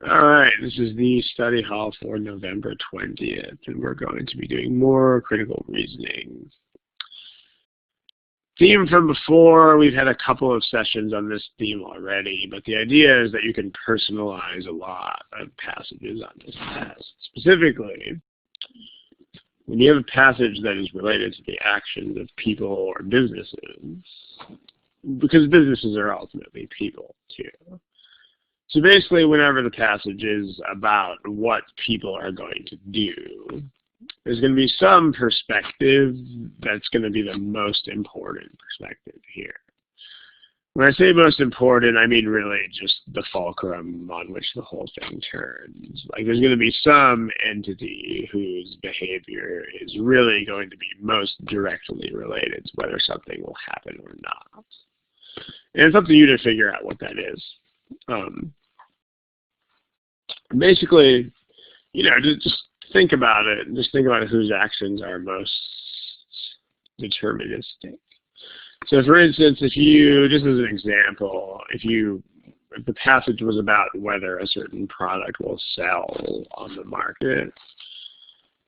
All right, this is the study hall for November 20th, and we're going to be doing more critical reasoning. Theme from before, we've had a couple of sessions on this theme already, but the idea is that you can personalize a lot of passages on this test. Specifically, when you have a passage that is related to the actions of people or businesses, because businesses are ultimately people too. So basically, whenever the passage is about what people are going to do, there's going to be some perspective that's going to be the most important perspective here. When I say most important, I mean really just the fulcrum on which the whole thing turns. Like there's going to be some entity whose behavior is really going to be most directly related to whether something will happen or not. And it's up to you to figure out what that is. Basically, you know, just think about it. Just think about whose actions are most deterministic. So, for instance, if you, just as an example, if the passage was about whether a certain product will sell on the market,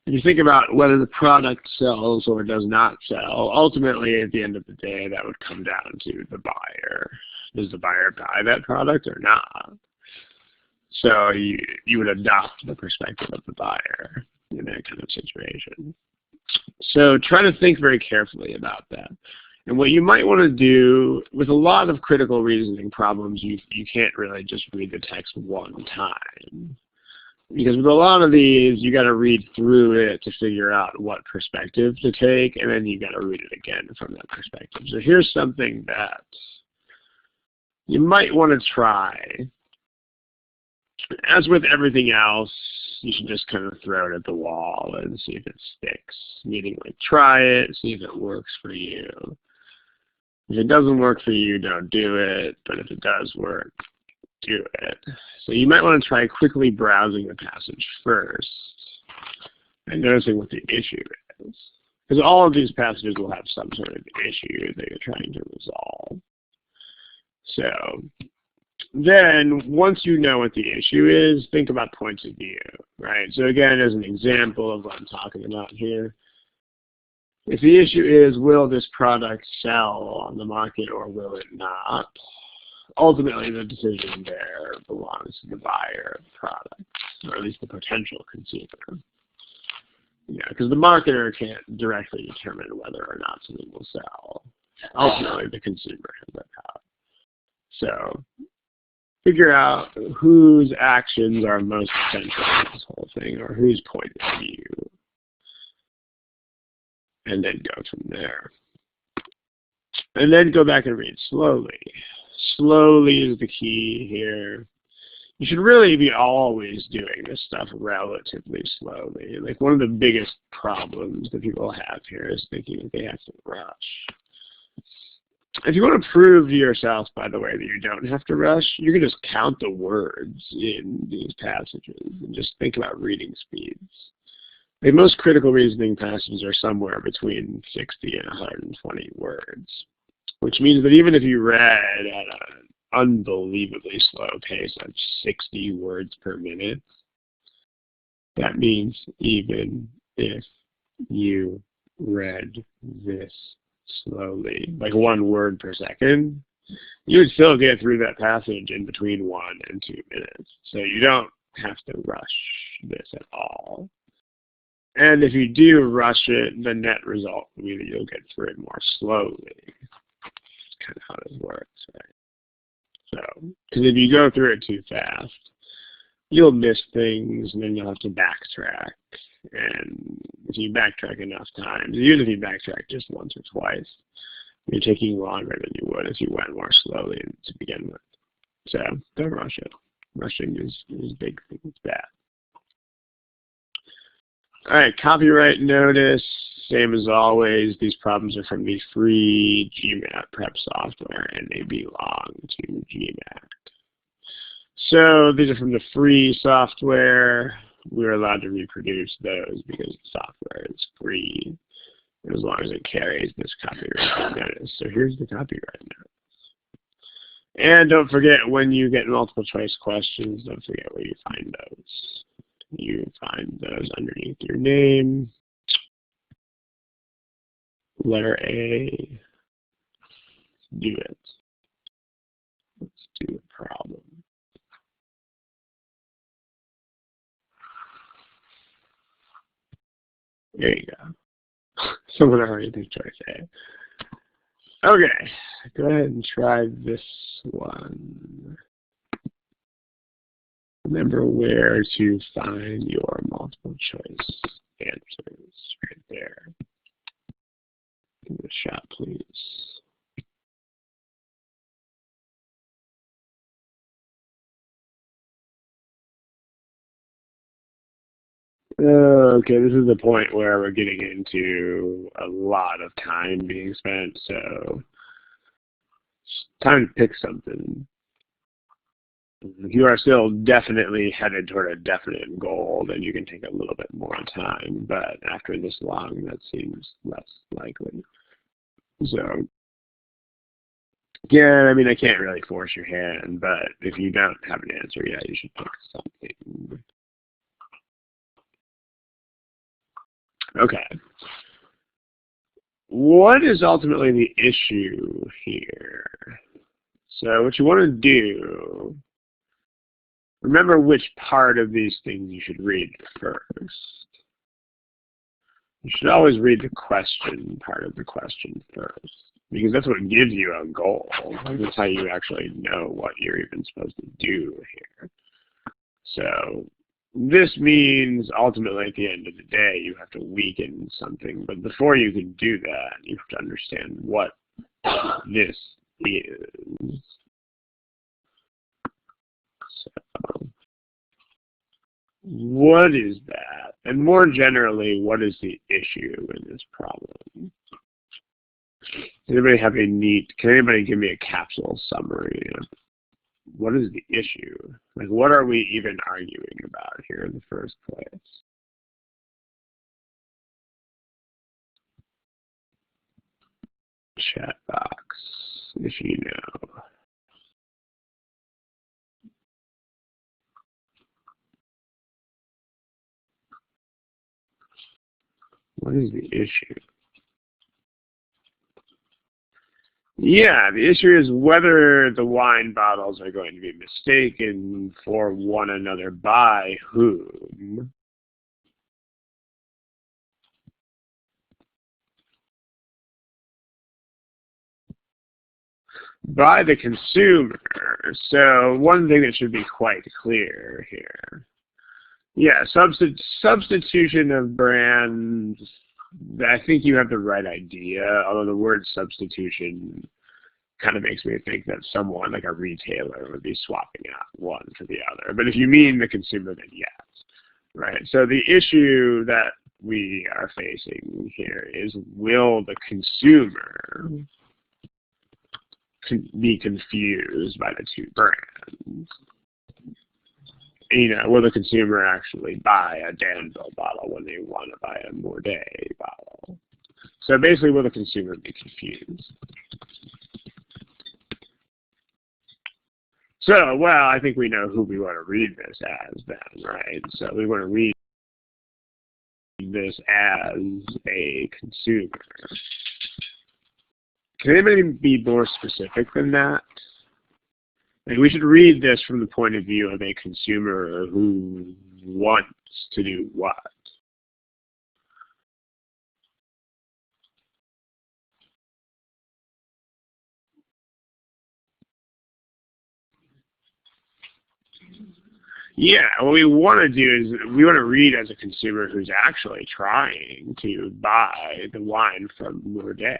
if you think about whether the product sells or does not sell, ultimately, at the end of the day, that would come down to the buyer. Does the buyer buy that product or not? So you would adopt the perspective of the buyer in that kind of situation. So try to think very carefully about that. And what you might want to do with a lot of critical reasoning problems, you can't really just read the text one time. Because with a lot of these, you got to read through it to figure out what perspective to take, and then you got to read it again from that perspective. So here's something that you might want to try. As with everything else, you should just kind of throw it at the wall and see if it sticks. Meaning, like, try it, see if it works for you. If it doesn't work for you, don't do it. But if it does work, do it. So you might want to try quickly browsing the passage first and noticing what the issue is. Because all of these passages will have some sort of issue that you're trying to resolve. So then, once you know what the issue is, think about points of view, right? So again, as an example of what I'm talking about here, if the issue is, will this product sell on the market or will it not? Ultimately, the decision there belongs to the buyer of the product, or at least the potential consumer. Yeah, because the marketer can't directly determine whether or not something will sell. Ultimately, the consumer has that power. So figure out whose actions are most central to this whole thing, or whose point of view, and then go from there. And then go back and read slowly. Slowly is the key here. You should really be always doing this stuff relatively slowly. Like, one of the biggest problems that people have here is thinking that they have to rush. If you want to prove to yourself, by the way, that you don't have to rush, you can just count the words in these passages and just think about reading speeds. The most critical reasoning passages are somewhere between 60 and 120 words, which means that even if you read at an unbelievably slow pace of 60 words per minute, that means even if you read this slowly, like 1 word per second, you would still get through that passage in between 1 and 2 minutes. So you don't have to rush this at all. And if you do rush it, the net result will be that you'll get through it more slowly. That's kind of how this works, right? So, because if you go through it too fast, you'll miss things, and then you'll have to backtrack. And if you backtrack enough times, even if you backtrack just once or twice, you're taking longer than you would if you went more slowly to begin with. So don't rush it. Rushing is a big thing. It's bad. All right, copyright notice. Same as always, these problems are from the free GMAT prep software, and they belong to GMAT. So these are from the free software. We're allowed to reproduce those because the software is free, as long as it carries this copyright notice. So here's the copyright notice. And don't forget, when you get multiple choice questions, don't forget where you find those. You find those underneath your name. Letter A. Do it. Let's do a problem. There you go. Someone already did choice A. Okay, go ahead and try this one. Remember where to find your multiple choice answers right there. Give it a shot, please. Okay, this is the point where we're getting into a lot of time being spent, so it's time to pick something. If you are still definitely headed toward a definite goal, then you can take a little bit more time, but after this long, that seems less likely. So, yeah, I mean, I can't really force your hand, but if you don't have an answer yet, you should pick something. Okay. What is ultimately the issue here? So what you want to do, remember which part of these things you should read first. You should always read the question part of the question first, because that's what gives you a goal. That's how you actually know what you're even supposed to do here. So this means ultimately at the end of the day you have to weaken something, but before you can do that, you have to understand what this is. So what is that? And more generally, what is the issue in this problem? Does anybody have a can anybody give me a capsule summary of what is the issue? Like, what are we even arguing about here in the first place? Chat box, if you know. What is the issue? Yeah, the issue is whether the wine bottles are going to be mistaken for one another by whom. By the consumer. So one thing that should be quite clear here. Yeah, substitution of brands, I think you have the right idea, although the word substitution kind of makes me think that someone, like a retailer, would be swapping out one for the other. But if you mean the consumer, then yes. Right. So the issue that we are facing here is, will the consumer be confused by the two brands? You know, will the consumer actually buy a Danville bottle when they want to buy a Mordet bottle? So basically, will the consumer be confused? So, well, I think we know who we want to read this as then, right? So we want to read this as a consumer. Can anybody be more specific than that? Like, we should read this from the point of view of a consumer who wants to do what? Yeah, what we want to do is we want to read as a consumer who's actually trying to buy the wine from Mordet.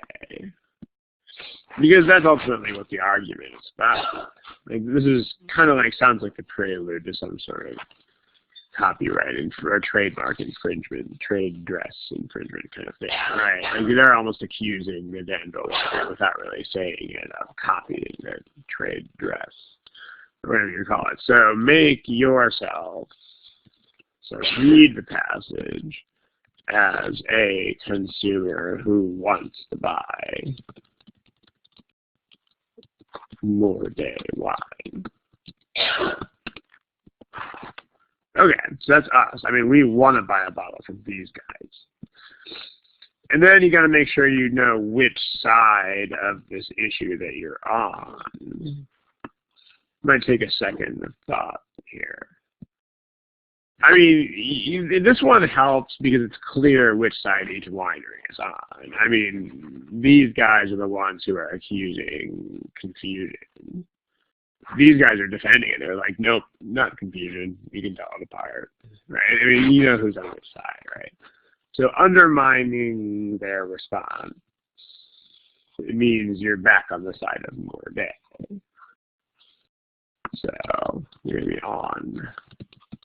Because that's ultimately what the argument is about. Like, this is kind of like, sounds like the prelude to some sort of copyright for a trademark infringement, trade dress infringement kind of thing, right? Like, they're almost accusing the Danville without really saying it of copying their trade dress, or whatever you call it. So make yourself, so read the passage as a consumer who wants to buy more day wine. Okay, so that's us. I mean, we want to buy a bottle from these guys. And then you got to make sure you know which side of this issue that you're on. Might take a second of thought here. I mean, this one helps because it's clear which side each winery is on. I mean, these guys are the ones who are accusing confusion. These guys are defending it. They're like, nope, not confusion. You can tell it apart, right? I mean, you know who's on which side, right? So undermining their response, it means you're back on the side of more day. So you're going to be on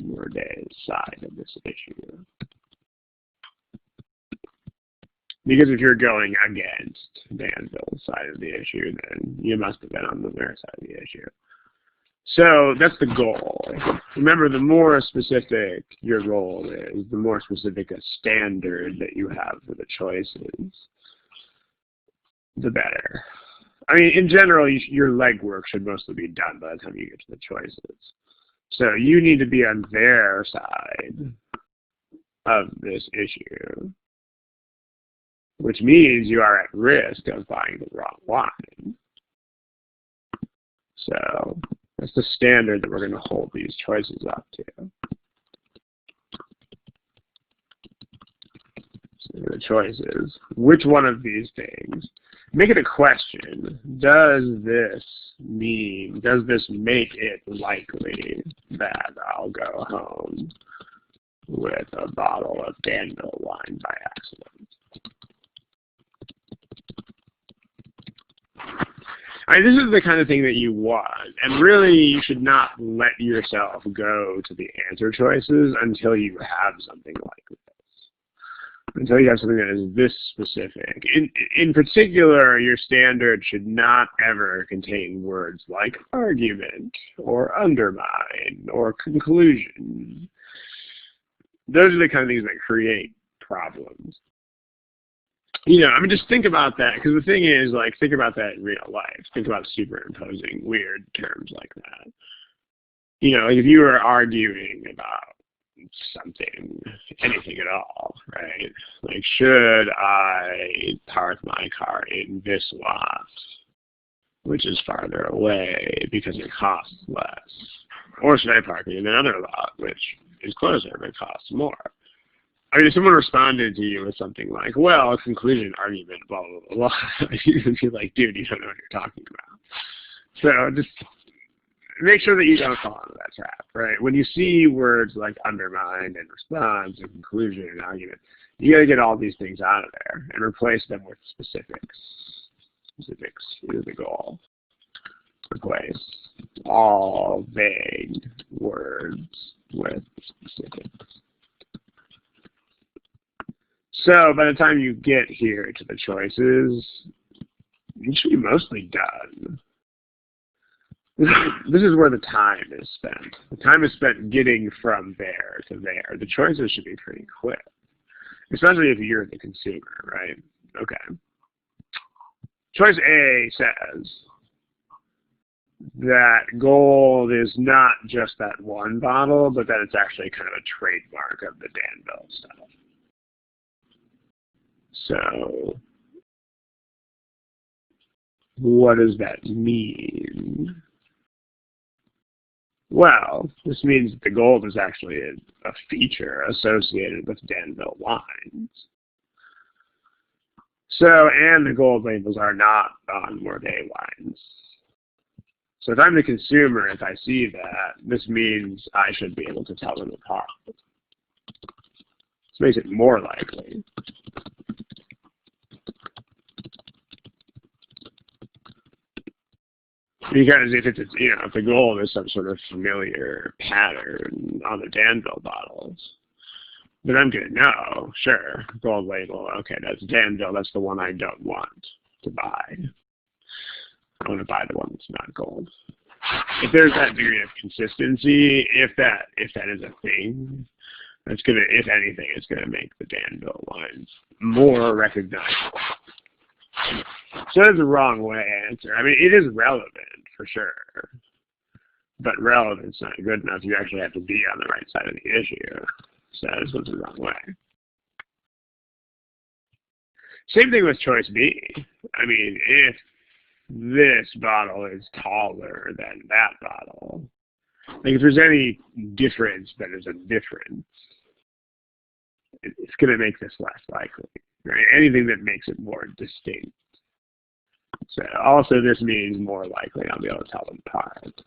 more day's side of this issue. Because if you're going against Danville's side of the issue, then you must have been on their side of the issue. So that's the goal. Remember, the more specific your goal is, the more specific a standard that you have for the choices, the better. I mean, in general, your legwork should mostly be done by the time you get to the choices. So you need to be on their side of this issue, which means you are at risk of buying the wrong wine. So that's the standard that we're going to hold these choices up to. So the choice is, which one of these things? Make it a question. Does this make it likely that I'll go home with a bottle of Danville wine by accident? I mean, this is the kind of thing that you want, and really you should not let yourself go to the answer choices until you have something like this. Until you have something that is this specific. In particular, your standard should not ever contain words like argument, or undermine, or conclusion. Those are the kind of things that create problems. You know, I mean, just think about that, because the thing is, like, think about that in real life. Think about superimposing weird terms like that. You know, like if you were arguing about something, anything at all, right? Like, should I park my car in this lot, which is farther away because it costs less? Or should I park it in another lot, which is closer but costs more? I mean, if someone responded to you with something like, well, conclusion, argument, blah, blah, blah, blah, you'd be like, dude, you don't know what you're talking about. So just make sure that you don't fall into that trap, right? When you see words like undermine and response and conclusion and argument, you got to get all these things out of there and replace them with specifics. Specifics is the goal. Replace all vague words with specifics. So by the time you get here to the choices, you should be mostly done. This is where the time is spent. The time is spent getting from there to there. The choices should be pretty quick, especially if you're the consumer, right? Okay. Choice A says that gold is not just that one bottle, but that it's actually kind of a trademark of the Danville stuff. So what does that mean? Well, this means that the gold is actually a feature associated with Danville wines. So, and the gold labels are not on Morday wines. So if I'm the consumer, if I see that, this means I should be able to tell them apart. This makes it more likely. Because if it's, you know, if the gold is some sort of familiar pattern on the Danville bottles, then I'm going to know, sure, gold label, okay, that's Danville, that's the one I don't want to buy. I want to buy the one that's not gold. If there's that degree of consistency, if that is a thing, that's going to, if anything, it's going to make the Danville wines more recognizable. So that's a wrong way answer. I mean, it is relevant for sure, but relevant's not good enough. You actually have to be on the right side of the issue. So this one's the wrong way. Same thing with choice B. I mean, if this bottle is taller than that bottle, like if there's any difference, then there's a difference. It's going to make this less likely, right? Anything that makes it more distinct. So also this means more likely I'll be able to tell them apart.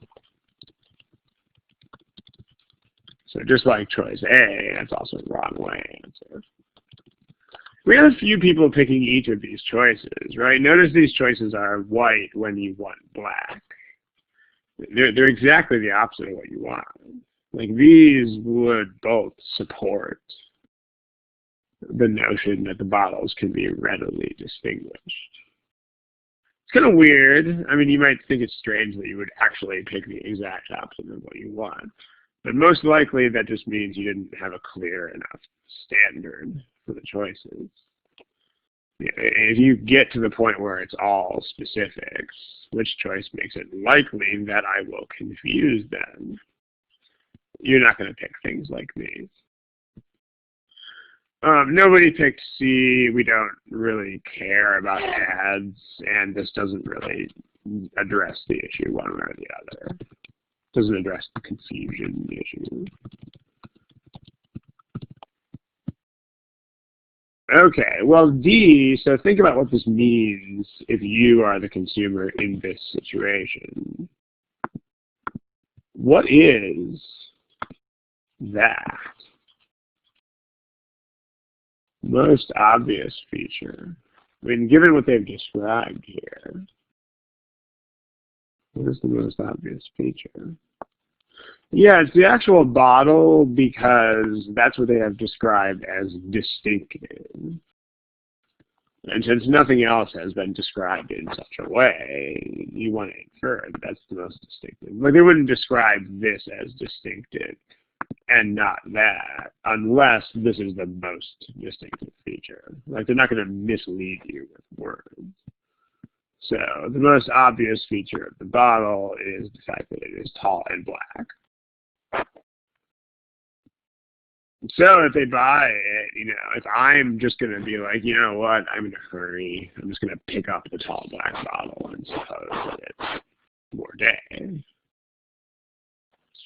So just like choice A, that's also the wrong way answer. We have a few people picking each of these choices, right? Notice these choices are white when you want black. They're exactly the opposite of what you want. Like these would both support the notion that the bottles can be readily distinguished. It's kind of weird. I mean, you might think it's strange that you would actually pick the exact opposite of what you want. But most likely that just means you didn't have a clear enough standard for the choices. If you get to the point where it's all specifics, which choice makes it likely that I will confuse them? You're not going to pick things like these. Nobody picked C. We don't really care about ads, and this doesn't really address the issue one way or the other. It doesn't address the confusion issue. Okay, well, D, so think about what this means if you are the consumer in this situation. What is that? Most obvious feature. I mean, given what they've described here, what is the most obvious feature? Yeah, it's the actual bottle because that's what they have described as distinctive. And since nothing else has been described in such a way, you want to infer that that's the most distinctive. Like they wouldn't describe this as distinctive and not that unless this is the most distinctive feature. Like they're not going to mislead you with words. So the most obvious feature of the bottle is the fact that it is tall and black. So if they buy it, if I'm just going to be like, you know what, I'm in a hurry, I'm just going to pick up the tall black bottle and suppose that it's more day. It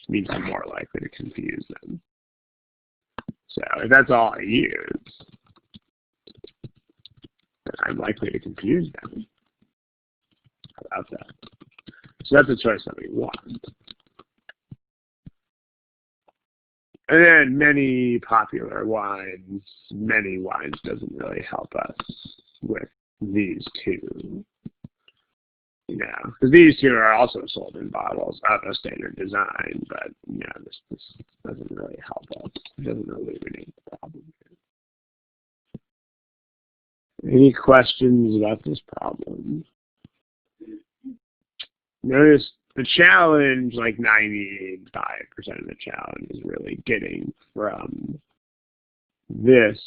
means I'm more likely to confuse them. So if that's all I use, then I'm likely to confuse them. How about that? So that's a choice that we want. And then many wines doesn't really help us with these two. Because these two are also sold in bottles of a standard design, but this doesn't really help us. It doesn't illuminate the problem here. Any questions about this problem? Notice the challenge, like 95% of the challenge is really getting from this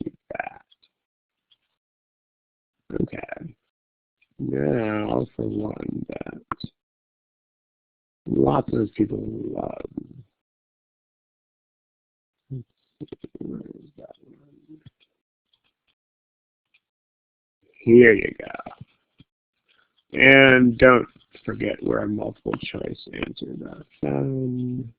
to that. Okay. Now for one that lots of people love. Where is that one? Here you go. And don't forget where multiple choice answers are found.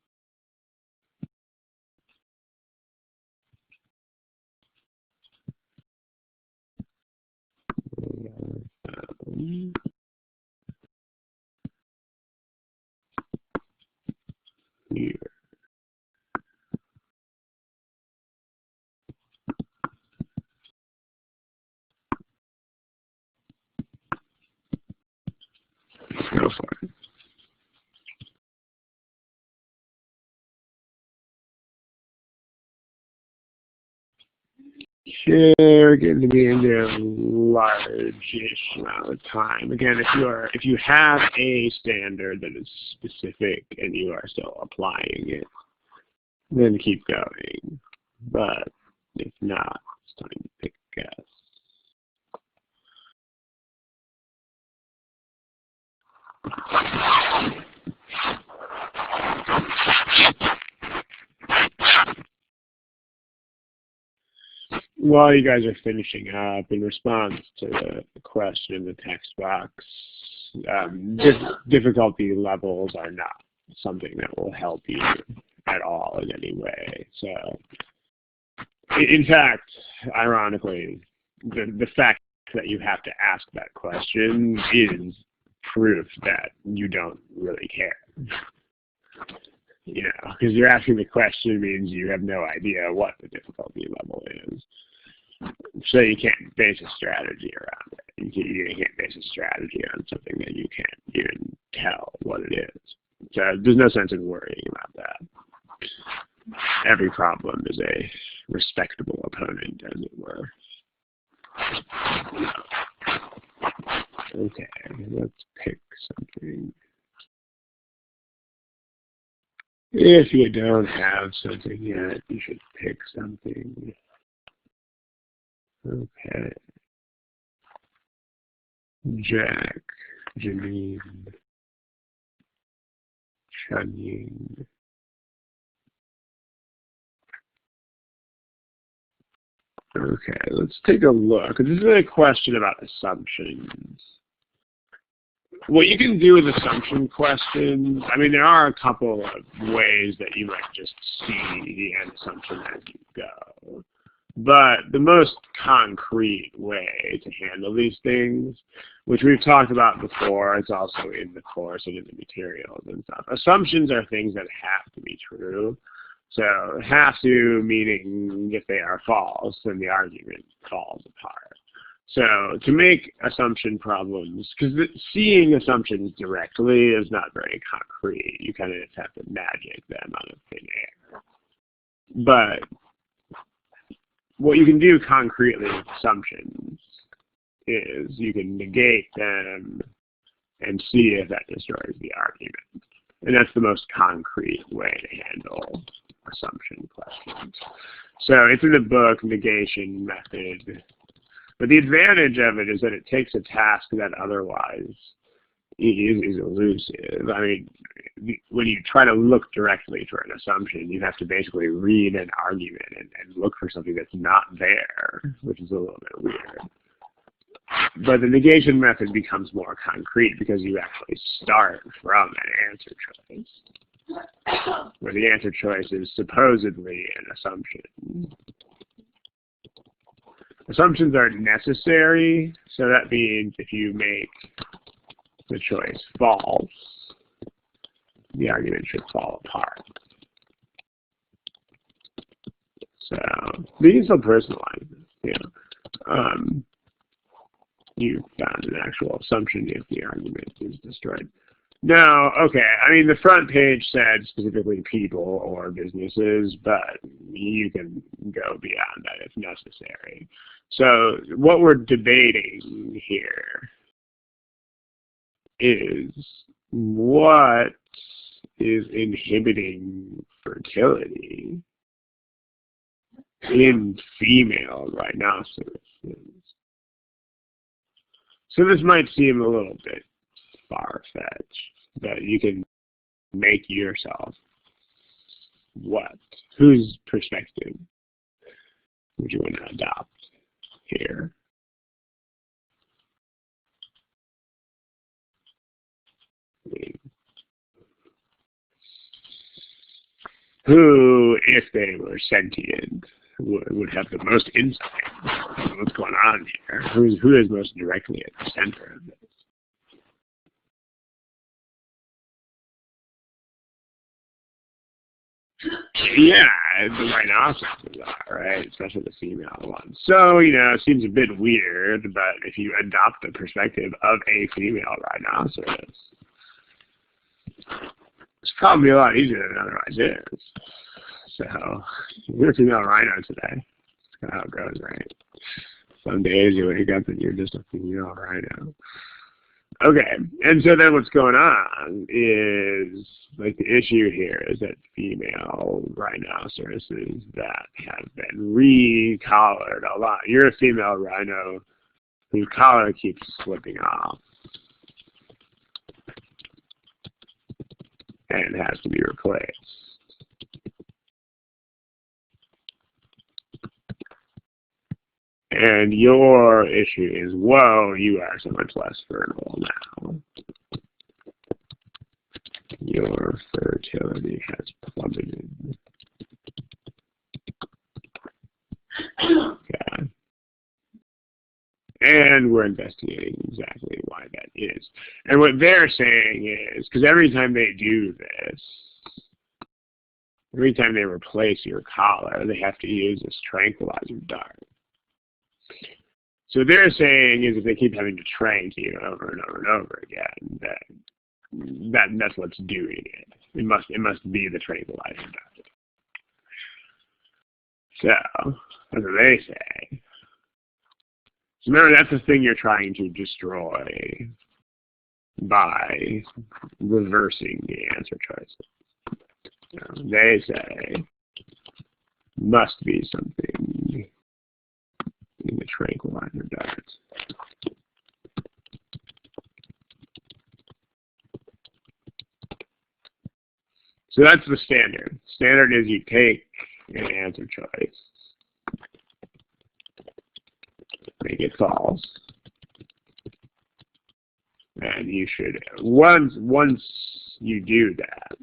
Here. Go for it. Sure, we're getting to be into a large-ish amount of time. Again, if you have a standard that is specific and you are still applying it, then keep going. But if not, It's time to pick a guess. While you guys are finishing up, in response to the question in the text box, difficulty levels are not something that will help you at all in any way. So, in fact, ironically, the fact that you have to ask that question is proof that you don't really care. You know, because you're asking the question means you have no idea what the difficulty level is. So you can't base a strategy around it. You can't base a strategy on something that you can't even tell what it is. So there's no sense in worrying about that. Every problem is a respectable opponent, as it were. Okay, let's pick something. If you don't have something yet, you should pick something. Okay. Jack, Janine, Chunying. Okay, let's take a look. This is a question about assumptions. What you can do with assumption questions, I mean, there are a couple of ways that you might just see the end assumption as you go. But the most concrete way to handle these things, which we've talked about before, it's also in the course and in the materials and stuff. Assumptions are things that have to be true. So have to meaning if they are false, then the argument falls apart. So to make assumption problems, because seeing assumptions directly is not very concrete. You kind of just have to magic them out of thin air. But what you can do concretely with assumptions is you can negate them and see if that destroys the argument. And that's the most concrete way to handle assumption questions. So it's in the book, Negation Method. But the advantage of it is that it takes a task that otherwise is elusive. I mean, when you try to look directly for an assumption, you have to basically read an argument and look for something that's not there, which is a little bit weird. But the negation method becomes more concrete because you actually start from an answer choice, where the answer choice is supposedly an assumption. Assumptions are necessary, so that means if you make the choice false, the argument should fall apart. So you can still personalize this. You know, you found an actual assumption if the argument is destroyed. No, okay. I mean, the front page said specifically people or businesses, but you can go beyond that if necessary. So what we're debating here is what is inhibiting fertility in female rhinoceroses. So this might seem a little bit far-fetched, but you can make yourself what? Whose perspective would you want to adopt here? Who, if they were sentient, would have the most insight into what's going on here? Who is most directly at the center of this? Yeah, the rhinoceroses are, right? Especially the female ones. So, you know, it seems a bit weird, but if you adopt the perspective of a female rhinoceros, it's probably a lot easier than it otherwise is. So, you're a female rhino today. That's kind of how it goes, right? Some days you wake up and you're just a female rhino. Okay, and so then what's going on is, like, the issue here is that female rhinoceroses that have been re-collared a lot. You're a female rhino whose collar keeps slipping off and has to be replaced. And your issue is, whoa, you are so much less fertile now. Your fertility has plummeted. Okay. And we're investigating exactly why that is. And what they're saying is, because every time they do this, every time they replace your collar, they have to use this tranquilizer dart. So what they're saying is, if they keep having to trank you over and over and over again, that's what's doing it. It must be the tranquilizer dart. So that's what they say. So remember, that's the thing you're trying to destroy by reversing the answer choices. So they say must be something in the tranquilizer dart. So that's the standard. Standard is you take an answer choice, make it false, and you should, once you do that,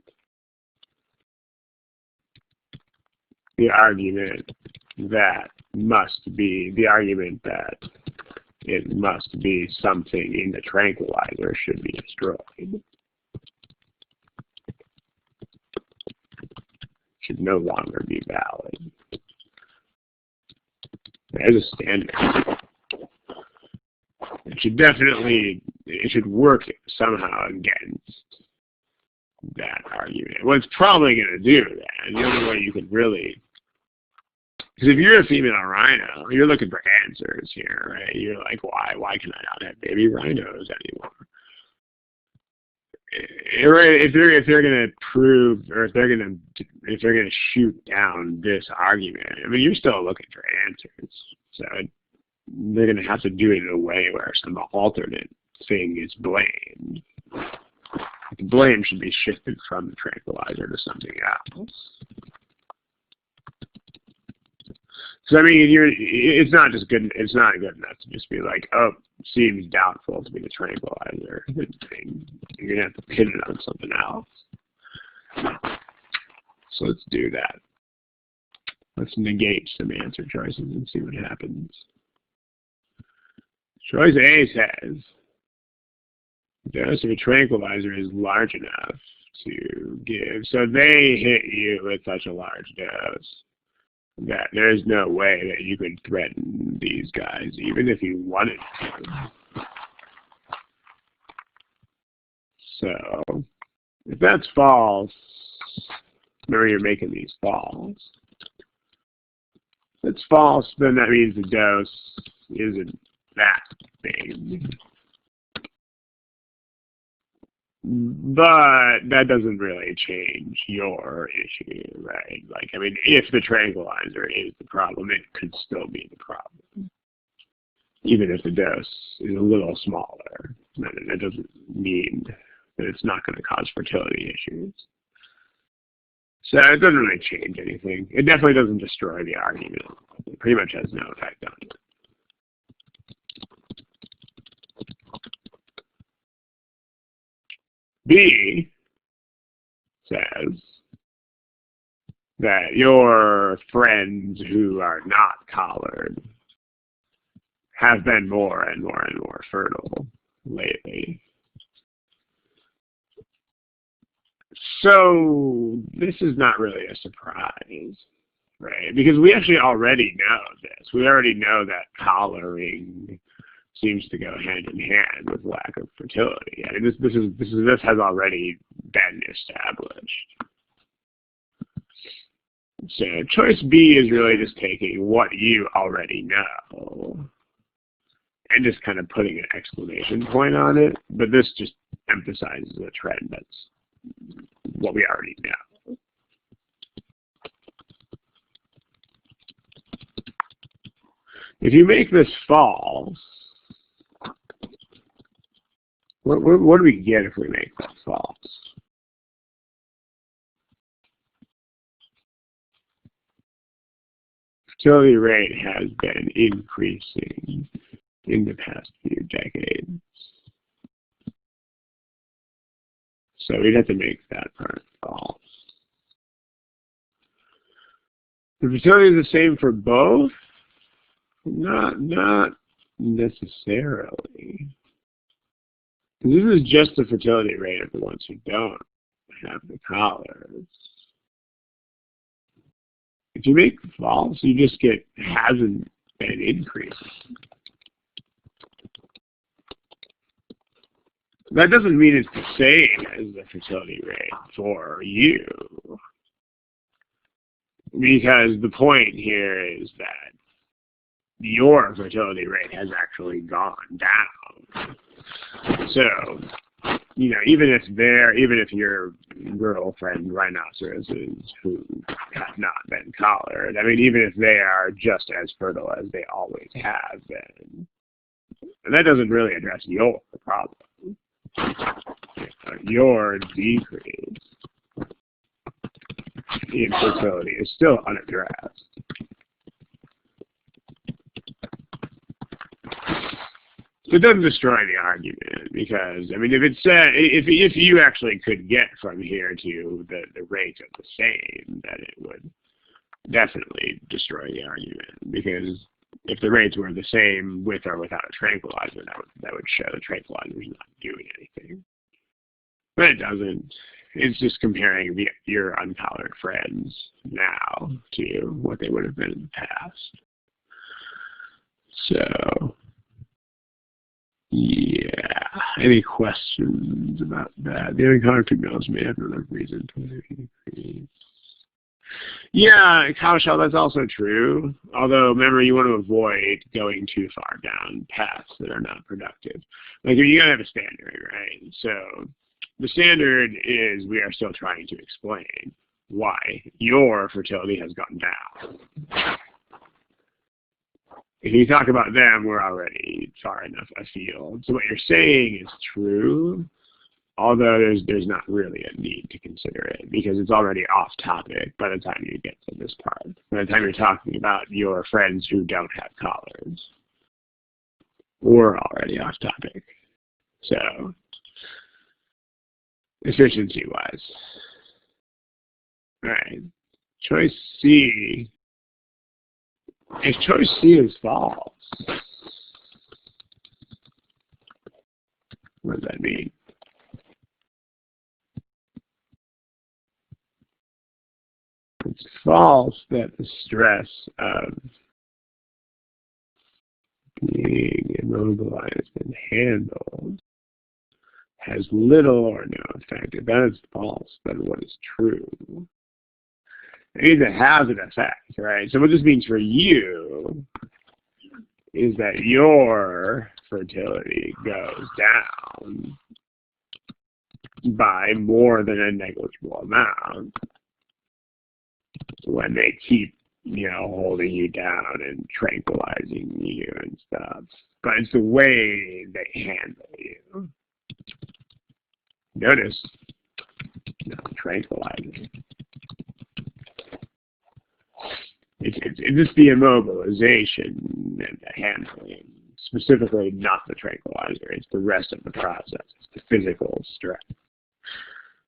the argument that it must be something in the tranquilizer should be destroyed. Should no longer be valid. There's a standard. It should work somehow against that argument. Well, it's probably going to do that. And the only way you could really, because if you're a female rhino, you're looking for answers here, right? You're like, why can I not have baby rhinos anymore? If they're going to prove, or if they're going to shoot down this argument, I mean, you're still looking for answers. So they're going to have to do it in a way where some alternate thing is blamed. The blame should be shifted from the tranquilizer to something else. So I mean, it's not good enough to just be like, oh, seems doubtful to be the tranquilizer thing. You're gonna have to pin it on something else. So let's do that. Let's negate some answer choices and see what happens. Choice A says the dose of a tranquilizer is large enough to give. So they hit you with such a large dose that there's no way that you could threaten these guys, even if you wanted to. So, if that's false, remember you're making these false. If it's false, then that means the dose isn't that big. But that doesn't really change your issue, right? Like, I mean, if the tranquilizer is the problem, it could still be the problem. Even if the dose is a little smaller, that doesn't mean that it's not going to cause fertility issues. So it doesn't really change anything. It definitely doesn't destroy the argument. It pretty much has no effect on it. B says that your friends who are not collared have been more and more and more fertile lately. So this is not really a surprise, right? Because we actually already know this. We already know that collaring seems to go hand in hand with lack of fertility. I mean, this has already been established. So choice B is really just taking what you already know and just kind of putting an exclamation point on it. But this just emphasizes a trend that's what we already know. If you make this false, what do we get if we make that false? Fertility rate has been increasing in the past few decades. So we'd have to make that part false. The fertility is the same for both? Not necessarily. This is just the fertility rate of the ones who don't have the collars. If you make false, you just get hasn't been increasing. That doesn't mean it's the same as the fertility rate for you. Because the point here is that your fertility rate has actually gone down. So, you know, even if your girlfriend rhinoceroses who have not been collared, I mean, even if they are just as fertile as they always have been, and that doesn't really address your problem. Your decrease in fertility is still unaddressed. It doesn't destroy the argument because, I mean, if it said, if you actually could get from here to the rate of the same, then it would definitely destroy the argument, because if the rates were the same with or without a tranquilizer, that would show the tranquilizer is not doing anything. But it doesn't. It's just comparing your uncollared friends now to what they would have been in the past. So, yeah. Any questions about that? The uncollared females may have another reason to increase. Yeah, cow shell, that's also true. Although, remember, you want to avoid going too far down paths that are not productive. Like, you gotta have a standard, right? So, the standard is we are still trying to explain why your fertility has gone down. If you talk about them, we're already far enough afield. So what you're saying is true, although there's not really a need to consider it because it's already off topic by the time you get to this part. By the time you're talking about your friends who don't have collars, we're already off topic. So, efficiency-wise. All right, choice C. If choice C is false, what does that mean? It's false that the stress of being immobilized and handled has little or no effect. If that is false, then what is true? It means it has an effect, right? So what this means for you is that your fertility goes down by more than a negligible amount when they keep, holding you down and tranquilizing you and stuff. But it's the way they handle you. Notice, tranquilizing. It's just the immobilization and the handling, specifically not the tranquilizer. It's the rest of the process. It's the physical stress.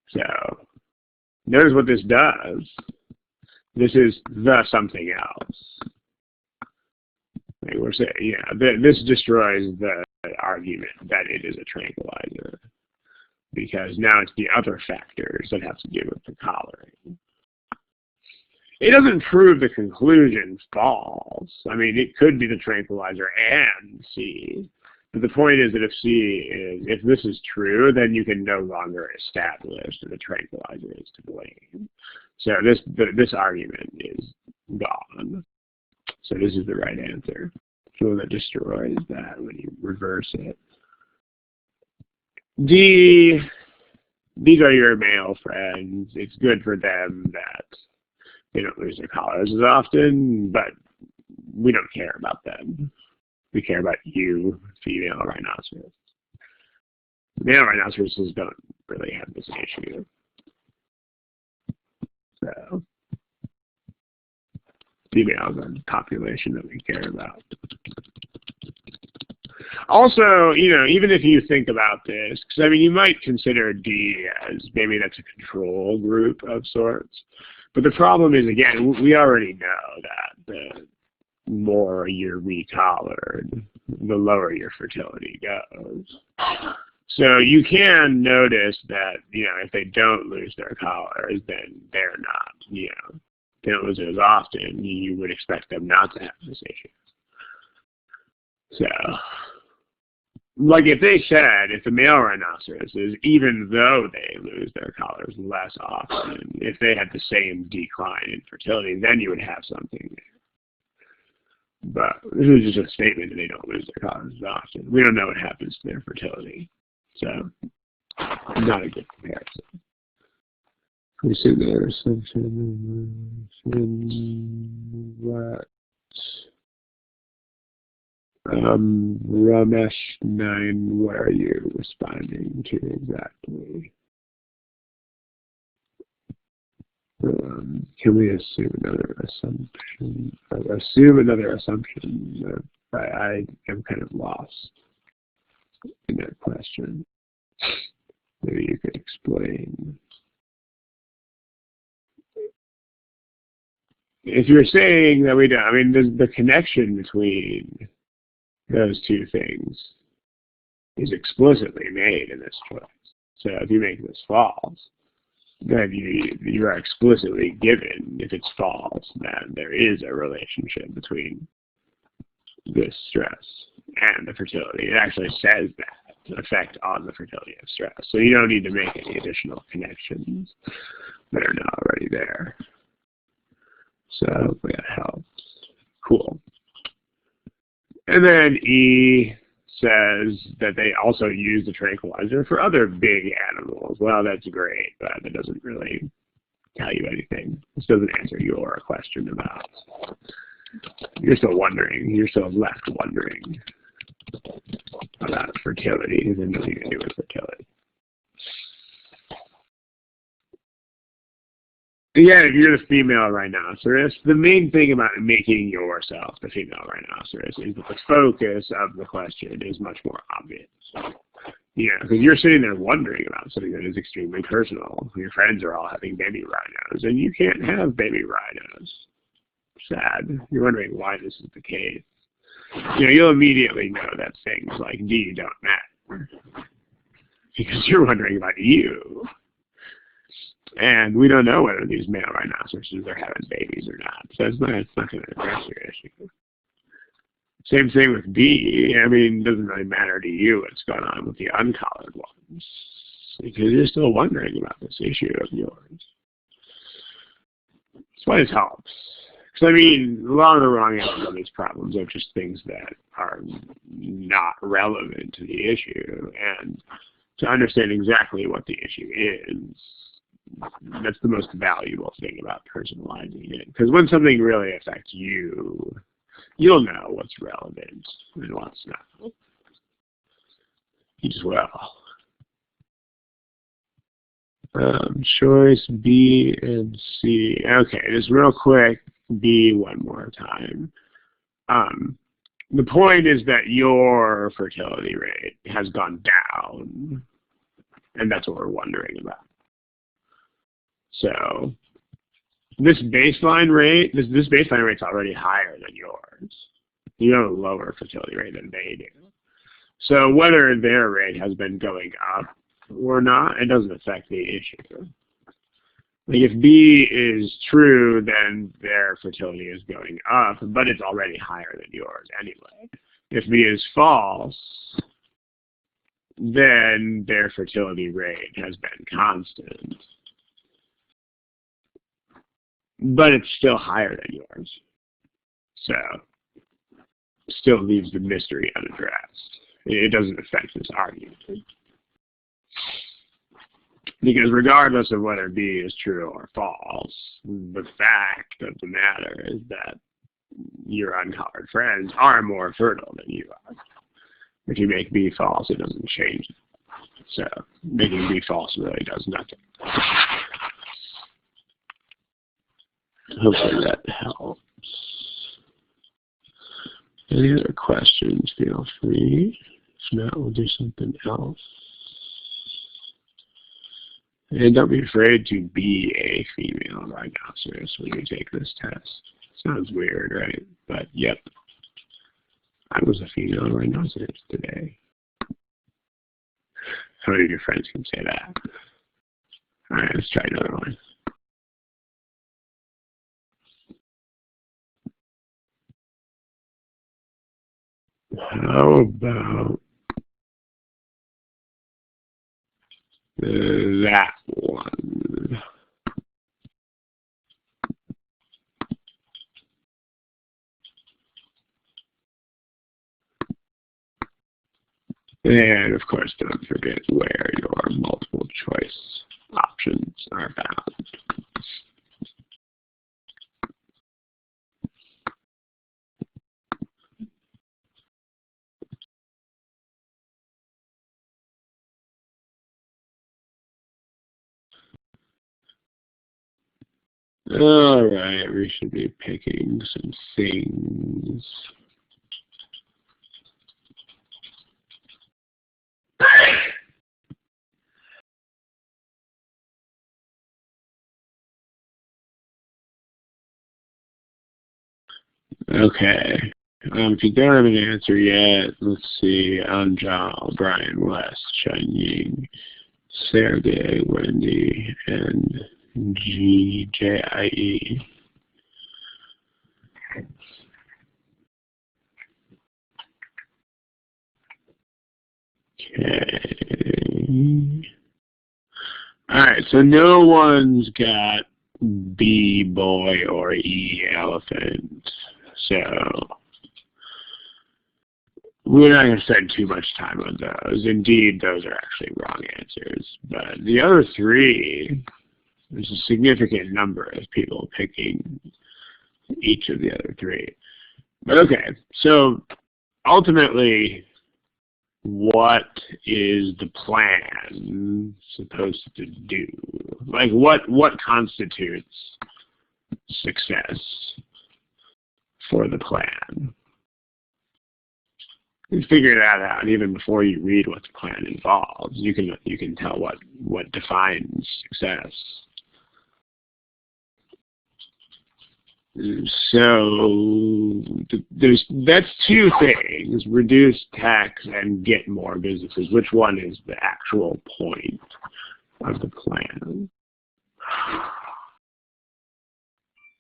So, notice what this does. This is the something else. Like we're saying, this destroys the argument that it is a tranquilizer, because now it's the other factors that have to do with the collaring. It doesn't prove the conclusion false. I mean, it could be the tranquilizer and C. But the point is that if this is true, then you can no longer establish that the tranquilizer is to blame. So this argument is gone. So this is the right answer. tool that destroys that when you reverse it. D, these are your male friends. It's good for them that they don't lose their collars as often, but we don't care about them. We care about you, female rhinoceros. Male rhinoceroses don't really have this issue. So, females are the population that we care about. Also, even if you think about this, because I mean, you might consider D as maybe that's a control group of sorts. But the problem is, again, we already know that the more you're recollared, the lower your fertility goes. So you can notice that, if they don't lose their collars, then they're not, they don't lose it as often, you would expect them not to have this issue. So, like if they said, if the male rhinoceroses, even though they lose their collars less often, if they had the same decline in fertility, then you would have something there. But this is just a statement that they don't lose their collars as often. We don't know what happens to their fertility. So, not a good comparison. We see their assumption that Ramesh 9, what are you responding to exactly? Can we assume another assumption? Assume another assumption. I am kind of lost in that question. Maybe you could explain. If you're saying that we don't, I mean, the connection between those two things is explicitly made in this choice. So if you make this false, then you are explicitly given, if it's false, that there is a relationship between this stress and the fertility. It actually says that, the effect on the fertility of stress. So you don't need to make any additional connections that are not already there. So hopefully that helps. Cool. And then E says that they also use the tranquilizer for other big animals. Well, that's great, but that doesn't really tell you anything. This doesn't answer your question about. You're still wondering. You're still left wondering about fertility. It has nothing to do with fertility. Yeah, if you're the female rhinoceros, the main thing about making yourself the female rhinoceros is that the focus of the question is much more obvious. Because you're sitting there wondering about something that is extremely personal. Your friends are all having baby rhinos, and you can't have baby rhinos. Sad. You're wondering why this is the case. You'll immediately know that things like D don't matter. Because you're wondering about you. And we don't know whether these male rhinoceroses are having babies or not. So it's not going to address your issue. Same thing with B. I mean, it doesn't really matter to you what's going on with the uncollared ones. Because you're still wondering about this issue of yours. That's why this helps. Because, I mean, a lot of the wrong answers on these problems are just things that are not relevant to the issue. And to understand exactly what the issue is, that's the most valuable thing about personalizing it. Because when something really affects you, you'll know what's relevant and what's not. You just will. Choice B and C. Okay, just real quick, B one more time. The point is that your fertility rate has gone down, and that's what we're wondering about. So this baseline rate, this baseline rate's already higher than yours. You have a lower fertility rate than they do. So whether their rate has been going up or not, it doesn't affect the issue. Like if B is true, then their fertility is going up, but it's already higher than yours anyway. If B is false, then their fertility rate has been constant. But it's still higher than yours. So still leaves the mystery unaddressed. It doesn't affect this argument. Because regardless of whether B is true or false, the fact of the matter is that your uncollared friends are more fertile than you are. If you make B false, it doesn't change it. So making B false really does nothing. Hopefully that helps. Any other questions, feel free. If not, we'll do something else. And don't be afraid to be a female rhinoceros when you take this test. Sounds weird, right? But yep, I was a female rhinoceros today. How many of your friends can say that? All right, let's try another one. How about that one? And of course, don't forget where your multiple choice options are found. All right, we should be picking some things. Okay. If you don't have an answer yet, let's see. Anjal, Brian West, Chen Ying, Sergey, Wendy, and GJIE. Okay. All right, so no one's got B boy or E elephant. So we're not going to spend too much time on those. Indeed, those are actually wrong answers. But the other three, there's a significant number of people picking each of the other three. But okay, so ultimately, what is the plan supposed to do? Like, what constitutes success for the plan? You figure that out even before you read what the plan involves. You can tell what defines success. So that's two things: reduce tax and get more businesses. Which one is the actual point of the plan?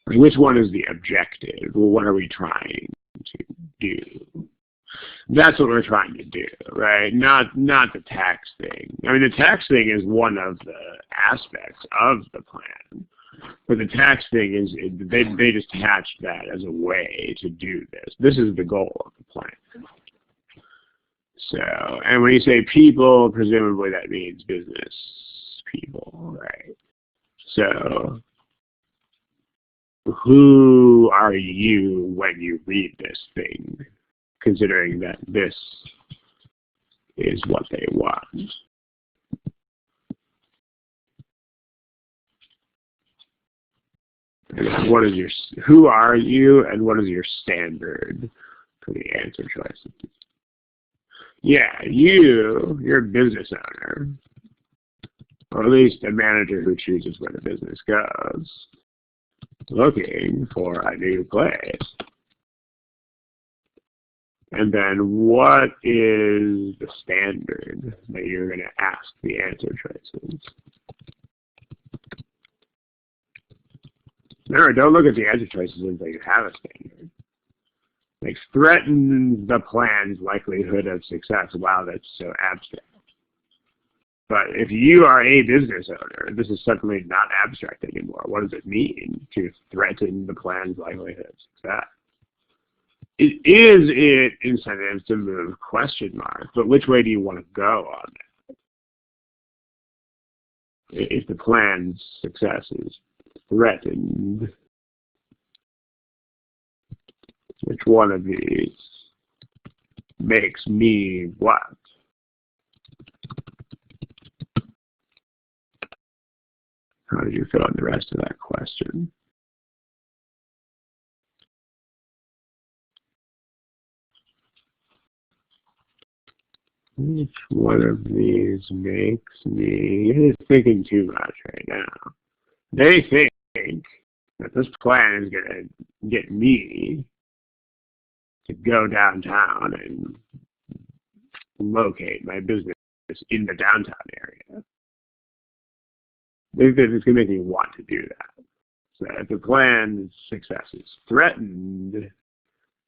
Which one is the objective? Well, what are we trying to do? That's what we're trying to do, right? Not the tax thing. I mean, the tax thing is one of the aspects of the plan. But the tax thing is, they just hatched that as a way to do this. This is the goal of the plan. So, and when you say people, presumably that means business people, right? So, who are you when you read this thing, considering that this is what they want? What is who are you, and what is your standard for the answer choices? Yeah, you're a business owner, or at least a manager who chooses where the business goes, looking for a new place. And then what is the standard that you're going to ask the answer choices? Remember, don't look at the answer choices until you have a standard. Like, threaten the plan's likelihood of success. Wow, that's so abstract. But if you are a business owner, this is suddenly not abstract anymore. What does it mean to threaten the plan's likelihood of success? is it incentive to move question mark? But which way do you want to go on that? If the plan's success is threatened, which one of these makes me what? How did you fill in the rest of that question? Which one of these makes me... You're thinking too much right now. They think that this plan is going to get me to go downtown and locate my business in the downtown area. They think it's going to make me want to do that. So if the plan's success is threatened,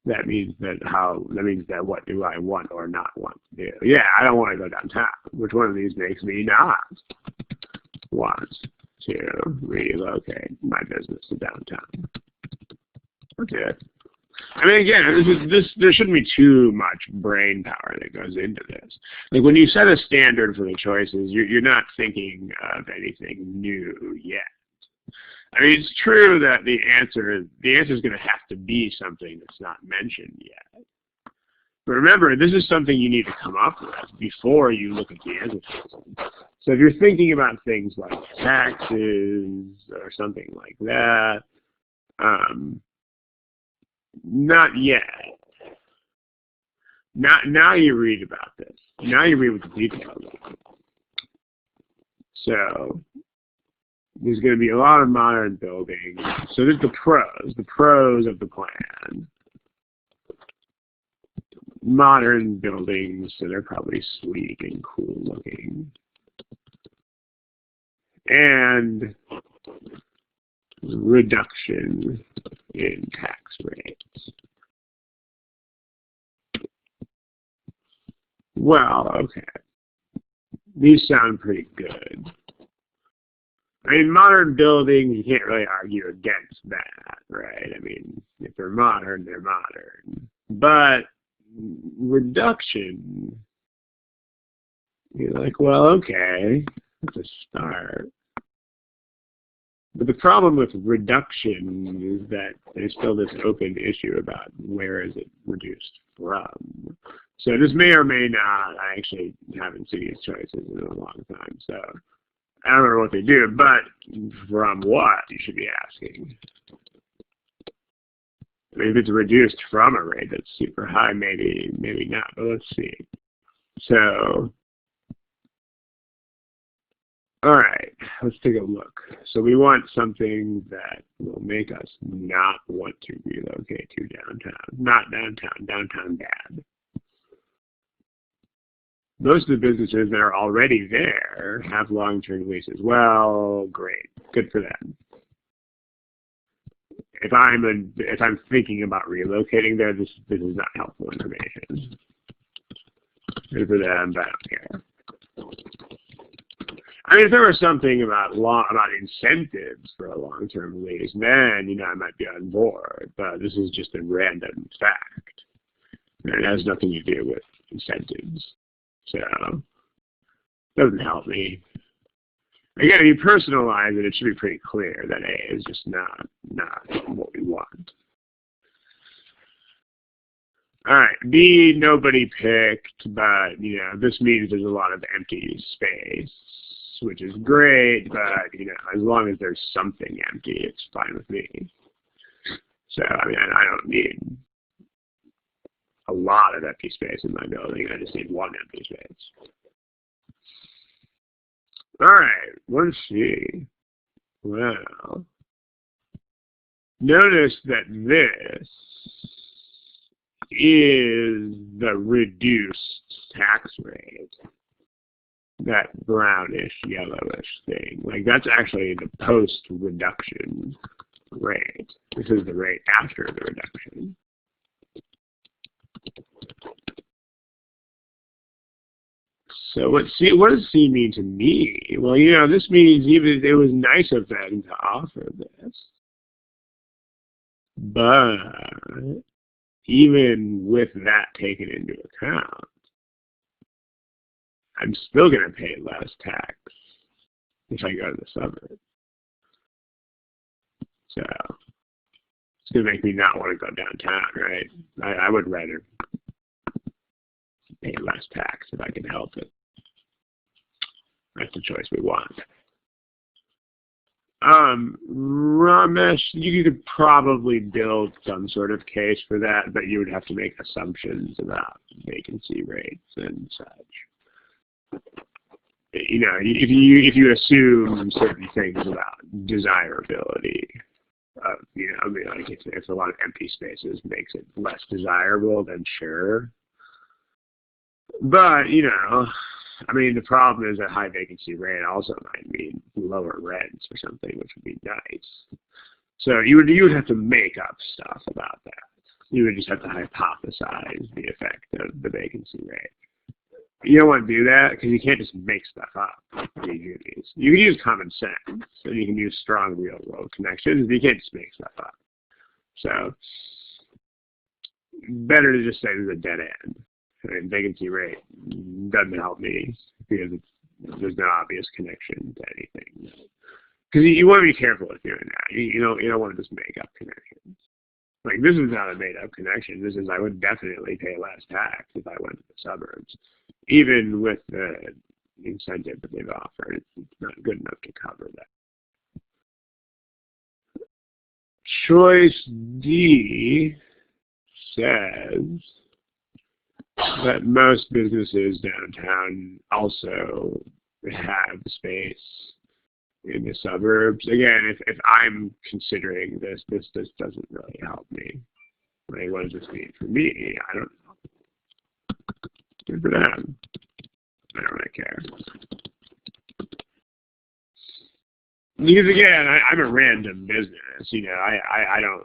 that means that what do I want or not want to do? Yeah, I don't want to go downtown. Which one of these makes me not want to relocate my business to downtown? Okay. I mean, again, there shouldn't be too much brain power that goes into this. Like when you set a standard for the choices, you're not thinking of anything new yet. I mean, it's true that the answer is going to have to be something that's not mentioned yet. But remember, this is something you need to come up with before you look at the answer. So if you're thinking about things like taxes or something like that, not yet. Now you read about this. Now you read what the details are. So there's going to be a lot of modern buildings. So there's the pros of the plan. Modern buildings, so they're probably sleek and cool looking. And reduction in tax rates. Well, okay. These sound pretty good. I mean, modern buildings, you can't really argue against that, right? I mean, if they're modern, they're modern. But reduction, you're like, well, okay, that's a start. But the problem with reduction is that there's still this open issue about where is it reduced from. So this may or may not, I actually haven't seen these choices in a long time, so I don't know what they do, but from what you should be asking. I mean, if it's reduced from a rate that's super high, maybe not, but let's see. So, all right, let's take a look. So we want something that will make us not want to relocate to downtown. Not downtown, downtown bad. Most of the businesses that are already there have long-term leases. Well, great, good for them. If I'm thinking about relocating there, this is not helpful information. Good for them, but I don't care. I mean, if there was something about incentives for a long-term lease, then I might be on board. But this is just a random fact. It has nothing to do with incentives. So, it doesn't help me. Again, if you personalize it, it should be pretty clear that A is just not what we want. All right, B, nobody picked, but, this means there's a lot of empty space, which is great, but, as long as there's something empty, it's fine with me. So, I mean, I don't need a lot of empty space in my building. I just need one empty space. All right, let's see. Well, notice that this is the reduced tax rate. That brownish, yellowish thing. Like, that's actually the post-reduction rate. This is the rate after the reduction. So what does C mean to me? Well, this means even it was nice of them to offer this, but even with that taken into account, I'm still going to pay less tax if I go to the suburbs. So it's going to make me not want to go downtown, right? I would rather pay less tax if I can help it. That's the choice we want. Ramesh, you could probably build some sort of case for that, but you would have to make assumptions about vacancy rates and such. You know, if you assume certain things about desirability, you know, I mean, like if a lot of empty spaces makes it less desirable, then sure. But you know, I mean, the problem is that high vacancy rate also might mean lower rents or something, which would be nice. So you would have to make up stuff about that. You would just have to hypothesize the effect of the vacancy rate. You don't want to do that because you can't just make stuff up. You can use common sense, and you can use strong real-world connections, but you can't just make stuff up. So better to just say there's a dead end. And vacancy rate doesn't help me because there's no obvious connection to anything. Because you want to be careful with doing that. You don't want to just make up connections. Like, this is not a made-up connection. This is, I would definitely pay less tax if I went to the suburbs. Even with the incentive that they've offered, it's not good enough to cover that. Choice D says that most businesses downtown also have space in the suburbs. Again, if I'm considering this doesn't really help me. Like, what does this mean for me? I don't know. Good for them. I don't really care. Because again, I'm a random business. You know,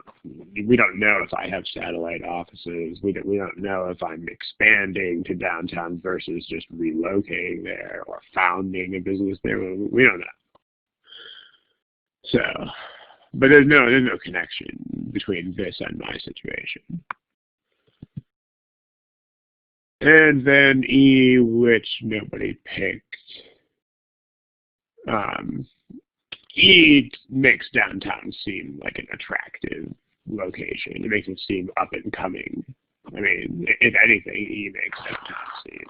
we don't know if I have satellite offices. We don't know if I'm expanding to downtown versus just relocating there or founding a business there. We don't know. So, but there's no connection between this and my situation. And then E, which nobody picked. E makes downtown seem like an attractive location. It makes it seem up and coming. I mean, if anything, E makes downtown seem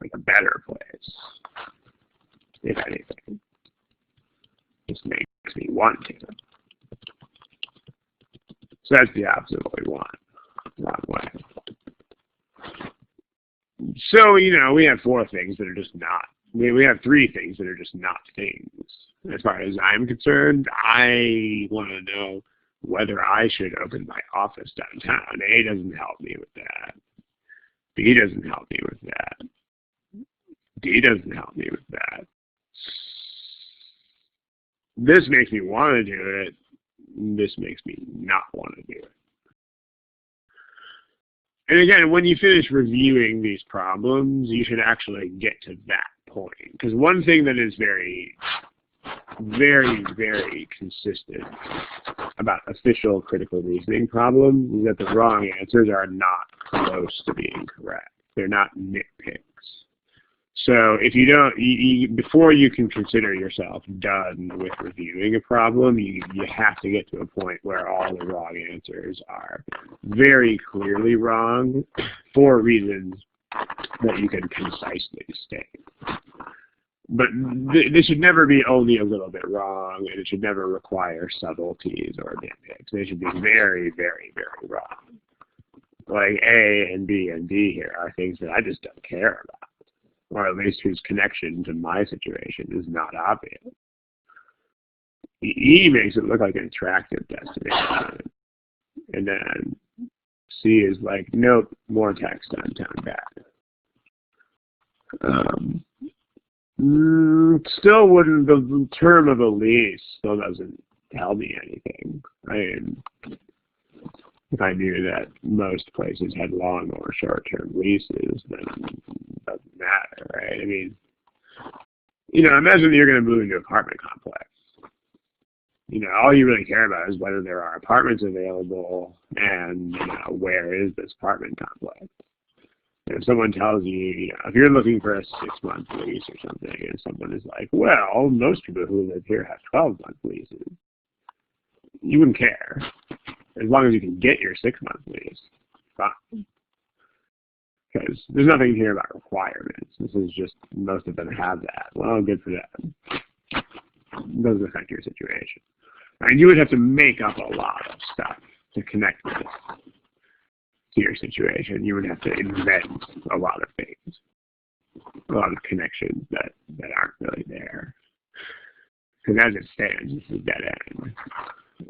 like a better place. If anything. Just makes me want to. So that's the opposite of what we want. Wrong way. So, you know, we have four things that are just not. We have three things that are just not things. As far as I'm concerned, I want to know whether I should open my office downtown. A doesn't help me with that. B doesn't help me with that. D doesn't help me with that. This makes me want to do it. This makes me not want to do it. And again, when you finish reviewing these problems, you should actually get to that point. Because one thing that is very, very, very consistent about official critical reasoning problems is that the wrong answers are not close to being correct. They're not nitpicks. So if you don't, before you can consider yourself done with reviewing a problem, you have to get to a point where all the wrong answers are very clearly wrong for reasons that you can concisely state. But they should never be only a little bit wrong, and it should never require subtleties or nitpicks. They should be very, very, very wrong. Like A and B and D here are things that I just don't care about. Or at least whose connection to my situation is not obvious. E makes it look like an attractive destination. And then C is like, nope, more tax downtown bad. Still wouldn't, the term of a lease still doesn't tell me anything. I mean, if I knew that most places had long or short-term leases, then it doesn't matter, right? I mean, you know, imagine you're going to move into an apartment complex. all you really care about is whether there are apartments available and where is this apartment complex. If someone tells you, if you're looking for a 6-month lease or something, and someone is like, well, most people who live here have 12-month leases, you wouldn't care. As long as you can get your 6-month lease, fine. Because there's nothing here about requirements. This is just, most of them have that. Well, good for them. It doesn't affect your situation. And you would have to make up a lot of stuff to connect this to your situation. You would have to invent a lot of things, a lot of connections that aren't really there. Because as it stands, this is a dead end.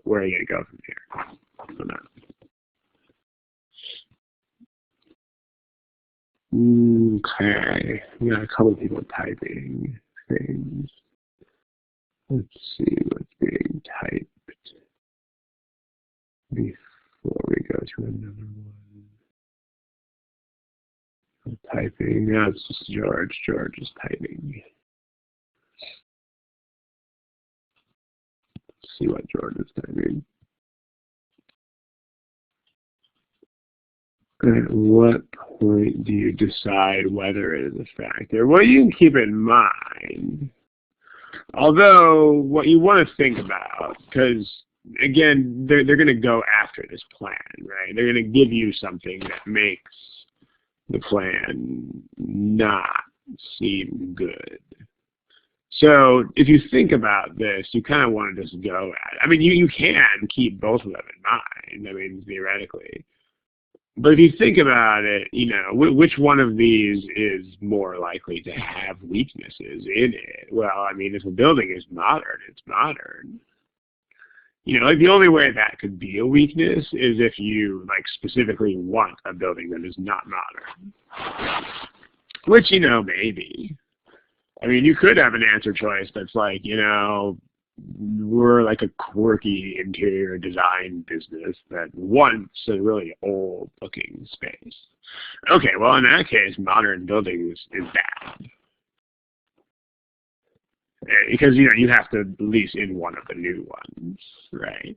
Where are you going to go from here? I don't know. Okay, we got a couple people typing things. Let's see what's being typed before we go to another one. Typing. Now it's just George. George is typing. Let's see what George is typing. At what point do you decide whether it is a factor? Well, you can keep in mind. Although, what you want to think about, because, again, they're going to go after this plan, right? They're going to give you something that makes the plan not seem good. So if you think about this, you kind of want to just go at it. I mean, you can keep both of them in mind, I mean, theoretically. But if you think about it, which one of these is more likely to have weaknesses in it? Well, I mean, if a building is modern, it's modern. Like the only way that could be a weakness is if you specifically want a building that is not modern. Which, maybe. I mean, you could have an answer choice that's like, we're like a quirky interior design business that wants a really old looking space. Okay, well in that case, modern buildings is bad. Because, you have to lease in one of the new ones, right?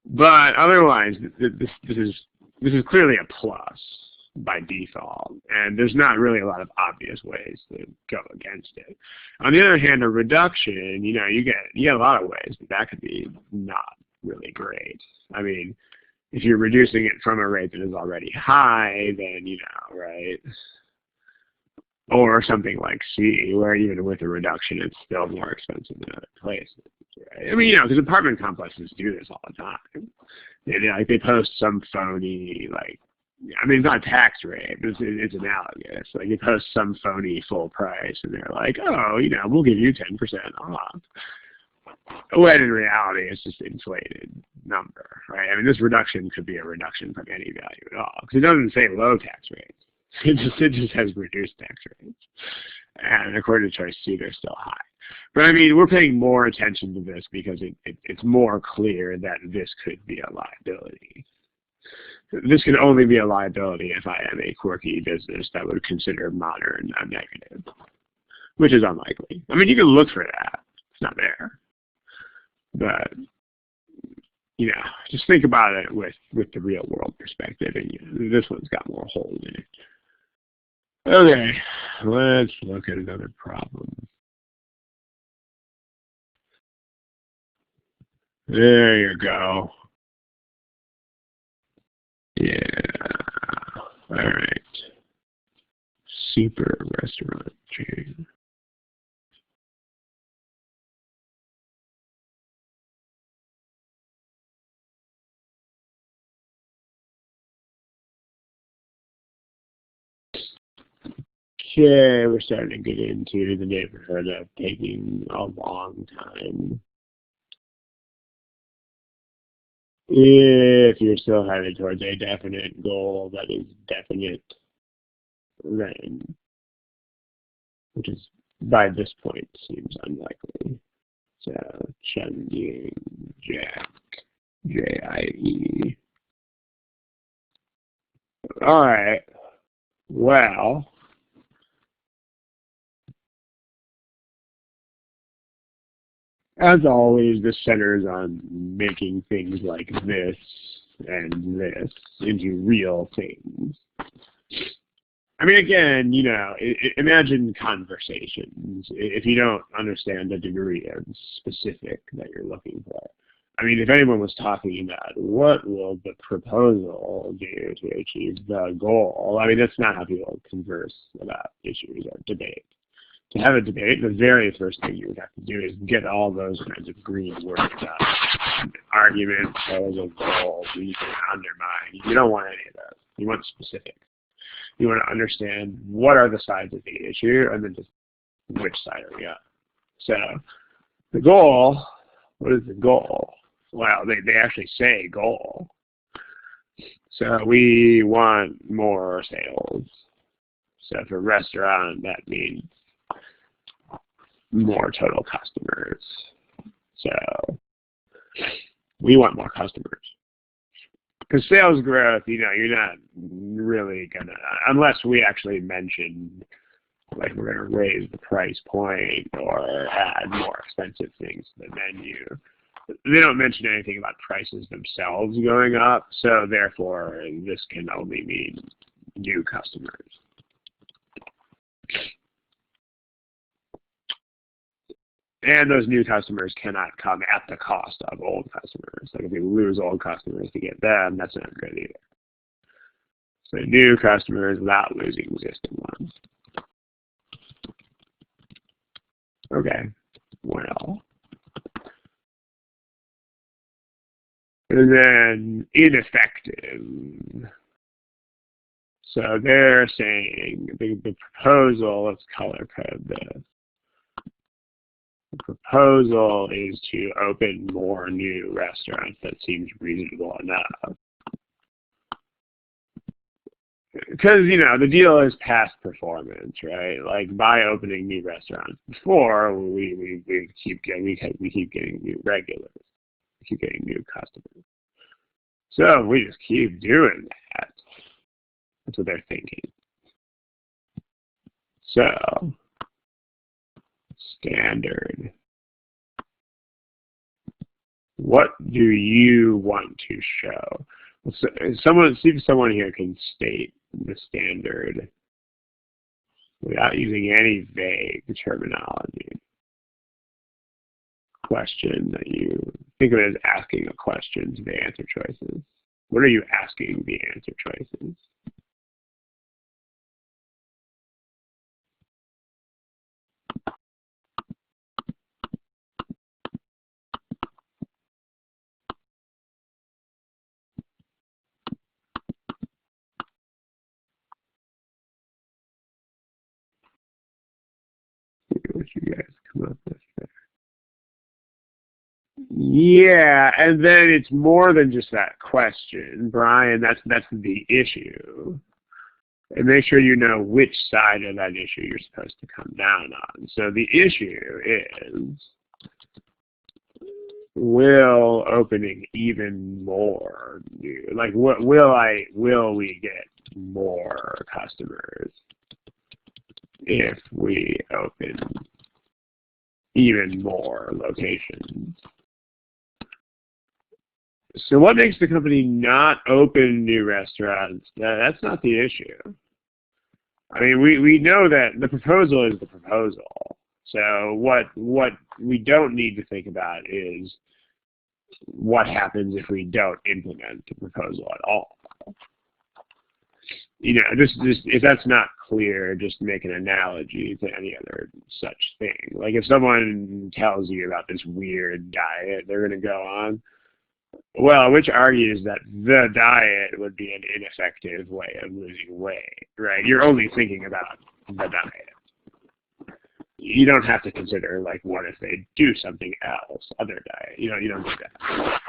But otherwise, this is clearly a plus by default, and there's not really a lot of obvious ways to go against it. On the other hand, a reduction, you get a lot of ways, but that could be not really great. I mean, if you're reducing it from a rate that is already high, then, right? Or something like C, where even with a reduction, it's still more expensive than other places, right? I mean, because apartment complexes do this all the time. They post some phony, I mean, it's not a tax rate, but it's analogous. You post some phony full price, and they're like, oh, we'll give you 10% off. When in reality, it's just an inflated number, right? I mean, this reduction could be a reduction from any value at all, because it doesn't say low tax rates. It just has reduced tax rates. And according to Choice C, they're still high. But I mean, we're paying more attention to this because it's more clear that this could be a liability. This can only be a liability if I am a quirky business that would consider modern a negative, which is unlikely. I mean, you can look for that. It's not there. But, just think about it with the real world perspective, and this one's got more holes in it. Okay, let's look at another problem. There you go. Yeah. All right. Super restaurant chain. Okay, we're starting to get into the neighborhood of taking a long time. If you're still headed towards a definite goal that is definite, then, which is by this point seems unlikely. So Chengding Jack JIE. All right. Well, As always, this centers on making things like this and this into real things. I mean, again, you know, imagine conversations if you don't understand the degree of specific that you're looking for. I mean, if anyone was talking about what will the proposal do to achieve the goal, I mean, that's not how people converse about issues or debate. To have a debate, the very first thing you would have to do is get all those kinds of green words out. Argument, proposal, goal, reason, undermine. You don't want any of those. You want specific. You want to understand what are the sides of the issue and then just which side are we on. So the goal, what is the goal? Well, they actually say goal. So we want more sales. So for a restaurant, that means more total customers. So we want more customers. Because sales growth, you know, you're not really gonna, unless we actually mention, like we're gonna raise the price point or add more expensive things to the menu. They don't mention anything about prices themselves going up, so therefore this can only mean new customers. And those new customers cannot come at the cost of old customers. Like if we lose old customers to get them, that's not good either. So new customers without losing existing ones. Okay, well. And then ineffective. So they're saying the proposal, let's color code this. The proposal is to open more new restaurants. That seems reasonable enough. Because, you know, the deal is past performance, right? Like by opening new restaurants before, we keep getting new regulars. We keep getting new customers. So we just keep doing that. That's what they're thinking. So standard. What do you want to show? So, see if someone here can state the standard without using any vague terminology. Question that you think of it as asking a question to the answer choices. What are you asking the answer choices? What you guys come up with there. Yeah, and then it's more than just that question, Brian. That's the issue. And make sure you know which side of that issue you're supposed to come down on. So the issue is, will opening even more new? Like, will we get more customers if we open even more locations? So what makes the company not open new restaurants? That's not the issue. I mean, we know that the proposal is the proposal. So what we don't need to think about is what happens if we don't implement the proposal at all. You know, just if that's not clear, just make an analogy to any other such thing. Like if someone tells you about this weird diet they're going to go on, well, which argues that the diet would be an ineffective way of losing weight, right? You're only thinking about the diet. You don't have to consider, like, what if they do something else, other diet. You don't do that.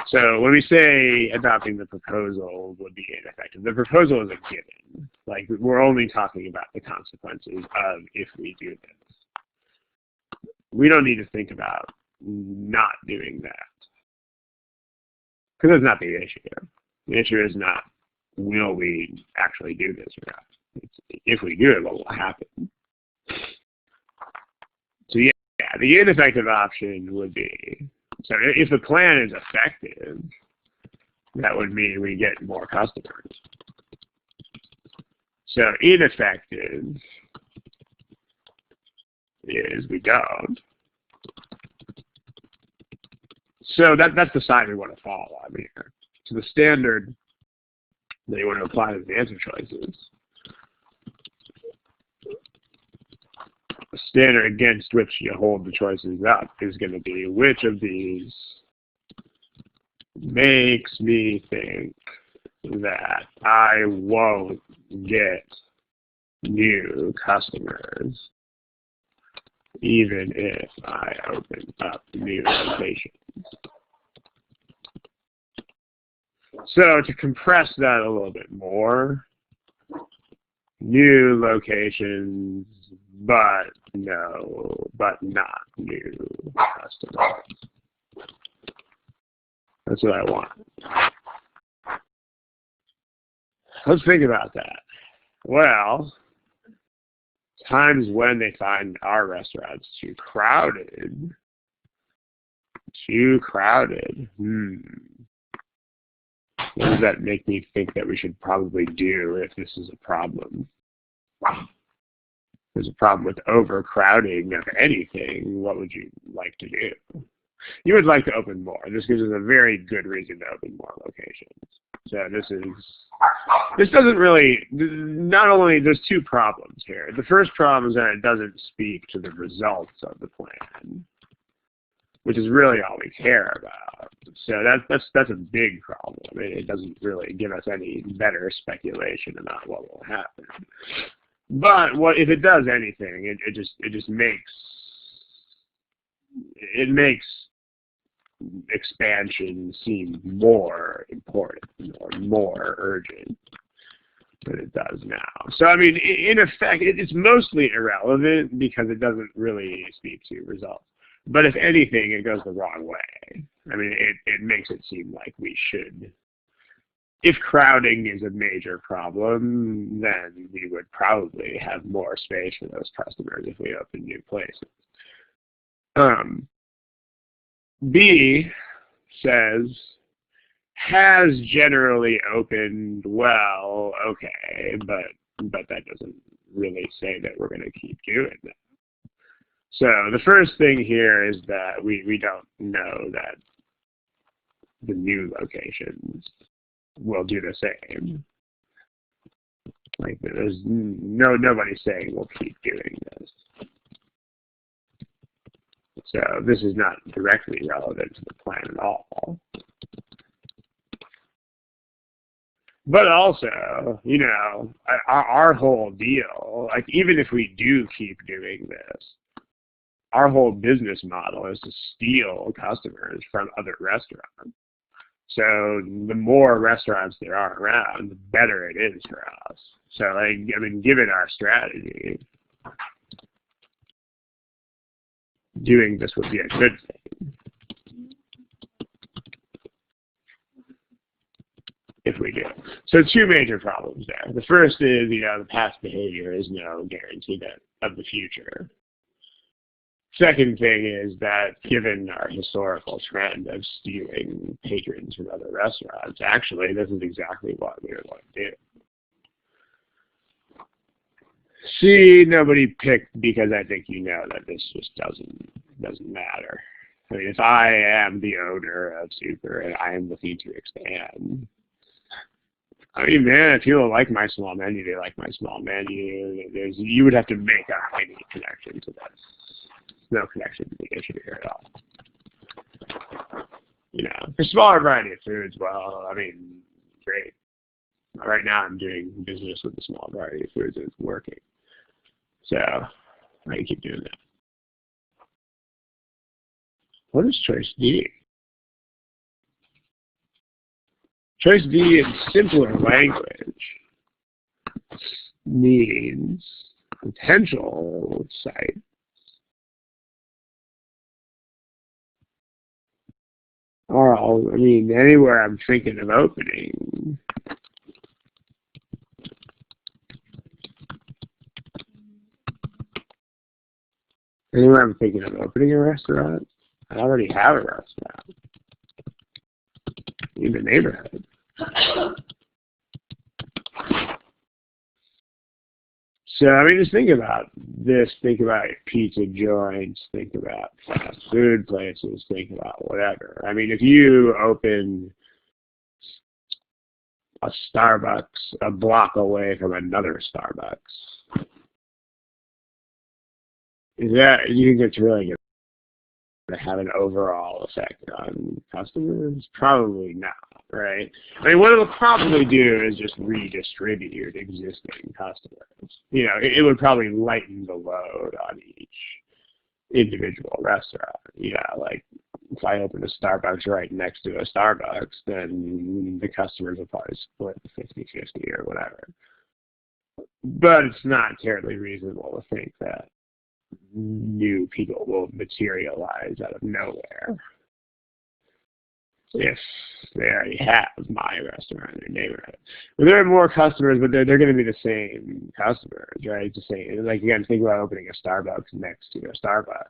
So when we say adopting the proposal would be ineffective, the proposal is a given. Like, we're only talking about the consequences of if we do this. We don't need to think about not doing that. Because that's not the issue. The issue is not, will we actually do this or not? It's, if we do it, what will happen? So yeah, Yeah, the ineffective option would be, so if the plan is effective, that would mean we get more customers. So ineffective is we don't. So that's the sign we want to follow on here. So the standard that you want to apply to the answer choices, the standard against which you hold the choices up is going to be which of these makes me think that I won't get new customers even if I open up new locations. So to compress that a little bit more, new locations, but not new customers. That's what I want. Let's think about that. Well, times when they find our restaurants too crowded. What does that make me think that we should probably do if this is a problem? There's a problem with overcrowding of anything. What would you like to do? You would like to open more. This gives us a very good reason to open more locations. So this doesn't really, not only, there's two problems here. The first problem is that it doesn't speak to the results of the plan, which is really all we care about. So that's a big problem. It doesn't really give us any better speculation about what will happen. But what if it does anything? It just makes expansion seem more important or more urgent than it does now. So I mean, in effect, it's mostly irrelevant because it doesn't really speak to results. But if anything, it goes the wrong way. I mean, it makes it seem like we should. If crowding is a major problem, then we would probably have more space for those customers if we open new places. B says, has generally opened well, okay, but that doesn't really say that we're going to keep doing that. So the first thing here is that we don't know that the new locations will do the same. Like there's nobody saying we'll keep doing this. So this is not directly relevant to the plan at all. But also, you know, our whole deal, like even if we do keep doing this, our whole business model is to steal customers from other restaurants. So the more restaurants there are around, the better it is for us. So like, I mean, given our strategy, doing this would be a good thing if we do. So two major problems there. The first is, you know, the past behavior is no guarantee of the future. Second thing is that given our historical trend of stealing patrons from other restaurants, actually this is exactly what we were going to do. C, nobody picked because I think you know that this just doesn't matter. I mean, if I am the owner of Super and I am looking to expand, I mean, man, if people like my small menu, they like my small menu. You would have to make up any connection to this. No connection to the issue here at all. You know, for smaller variety of foods, well, I mean, great. Right now I'm doing business with a small variety of foods and it's working. So I can keep doing that. What is choice D? Choice D in simpler language means potential site. Or, I mean, anywhere I'm thinking of opening. Anyway, I'm thinking of opening a restaurant. I already have a restaurant in the neighborhood. So, I mean, just think about this. Think about pizza joints. Think about fast food places. Think about whatever. I mean, if you open a Starbucks a block away from another Starbucks, do you think it's really going to have an overall effect on customers? Probably not, right? I mean, what it'll probably do is just redistribute existing customers. You know, it would probably lighten the load on each individual restaurant. Yeah, like if I open a Starbucks right next to a Starbucks, then the customers will probably split 50-50 or whatever. But it's not terribly reasonable to think that new people will materialize out of nowhere if they already have my restaurant in their neighborhood. But there are more customers, but they're going to be the same customers, right? The same. Like, again, think about opening a Starbucks next to a Starbucks.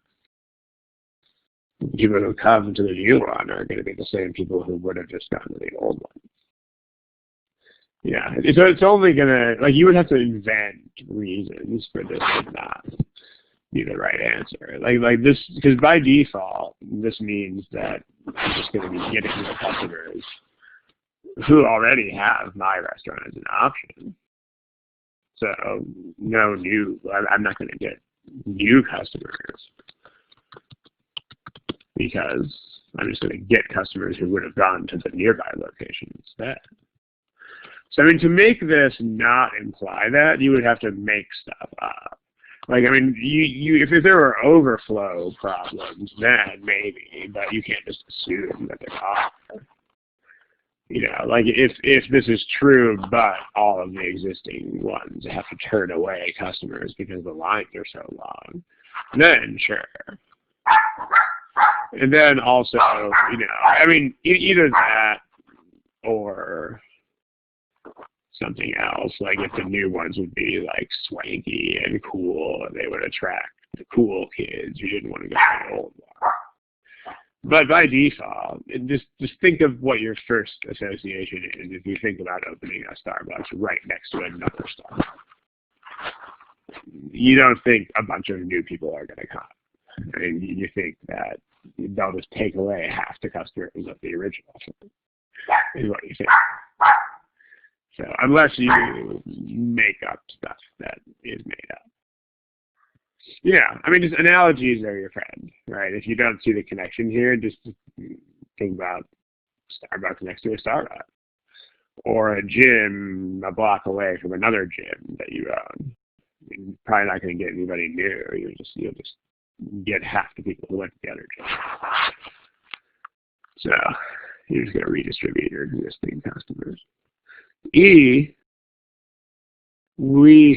People who come to the new one are going to be the same people who would have just gone to the old one. Yeah, it's only going to, like, you would have to invent reasons for this to not be the right answer. Like this, because by default, this means that I'm just going to be getting the customers who already have my restaurant as an option. So no new, I'm not going to get new customers because I'm just going to get customers who would have gone to the nearby location instead. So I mean, to make this not imply that, you would have to make stuff up. Like, I mean, if there were overflow problems, then maybe, but you can't just assume that there are. You know, like if this is true, but all of the existing ones have to turn away customers because the lines are so long, then sure. And then also, you know, I mean, either that or something else, like if the new ones would be like swanky and cool and they would attract the cool kids, you didn't want to go to the old one. But by default, just think of what your first association is if you think about opening a Starbucks right next to another Starbucks. You don't think a bunch of new people are going to come. I mean, you think that they'll just take away half the customers of the original, is what you think. So unless you make up stuff that is made up. Yeah, I mean, just analogies are your friend, right? If you don't see the connection here, just think about Starbucks next to a Starbucks. Or a gym a block away from another gym that you own. You're probably not going to get anybody new. You'll just get half the people who went to the other gym. So you're just going to redistribute your existing customers. We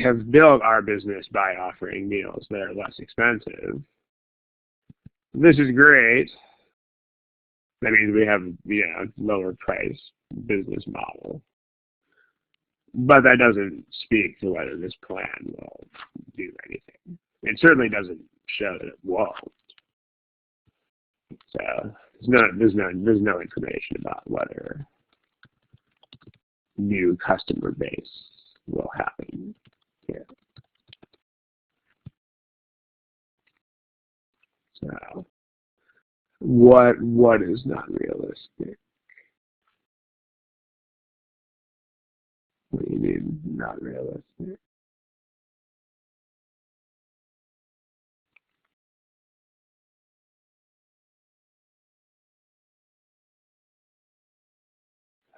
have built our business by offering meals that are less expensive. This is great. That means we have, you know, lower price business model. But that doesn't speak to whether this plan will do anything. It certainly doesn't show that it won't. So there's no information about whether new customer base will happen here. So what is not realistic? What do you mean not realistic?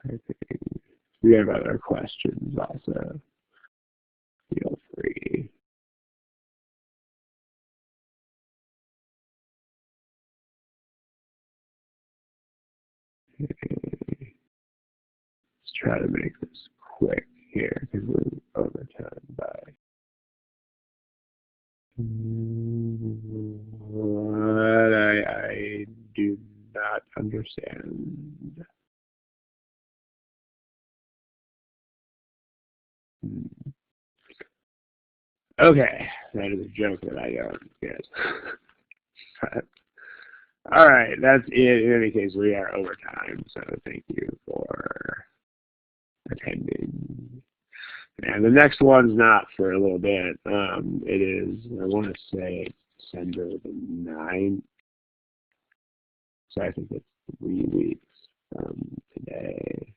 I think we have other questions also. Feel free. Okay. Let's try to make this quick here because we're over time by. What I do not understand. Okay, That is a joke that I don't get. All right, that's it. In any case, we are over time, so thank you for attending. And the next one's not for a little bit. It is, I want to say, December the 9th. So I think it's 3 weeks from today.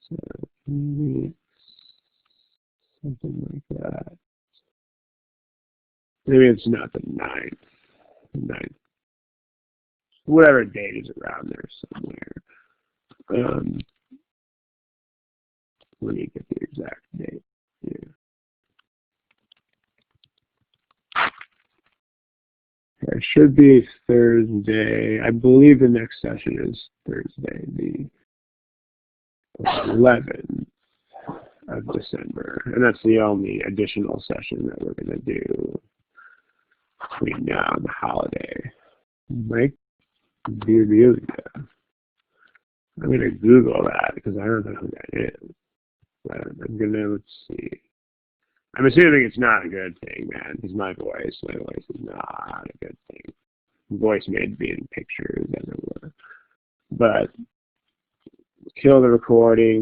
So 3 weeks, something like that. Maybe it's not the 9th. The 9th. Whatever date is around there somewhere. Let me get the exact date here. It should be Thursday. I believe the next session is Thursday, the 11th of December. And that's the only additional session that we're going to do between now and the holiday. Mike Birbilia. I'm going to Google that because I don't know who that is. But I'm going to, let's see. I'm assuming it's not a good thing, man, because my voice is not a good thing. Voice made to be in pictures, as it were. But kill the recording.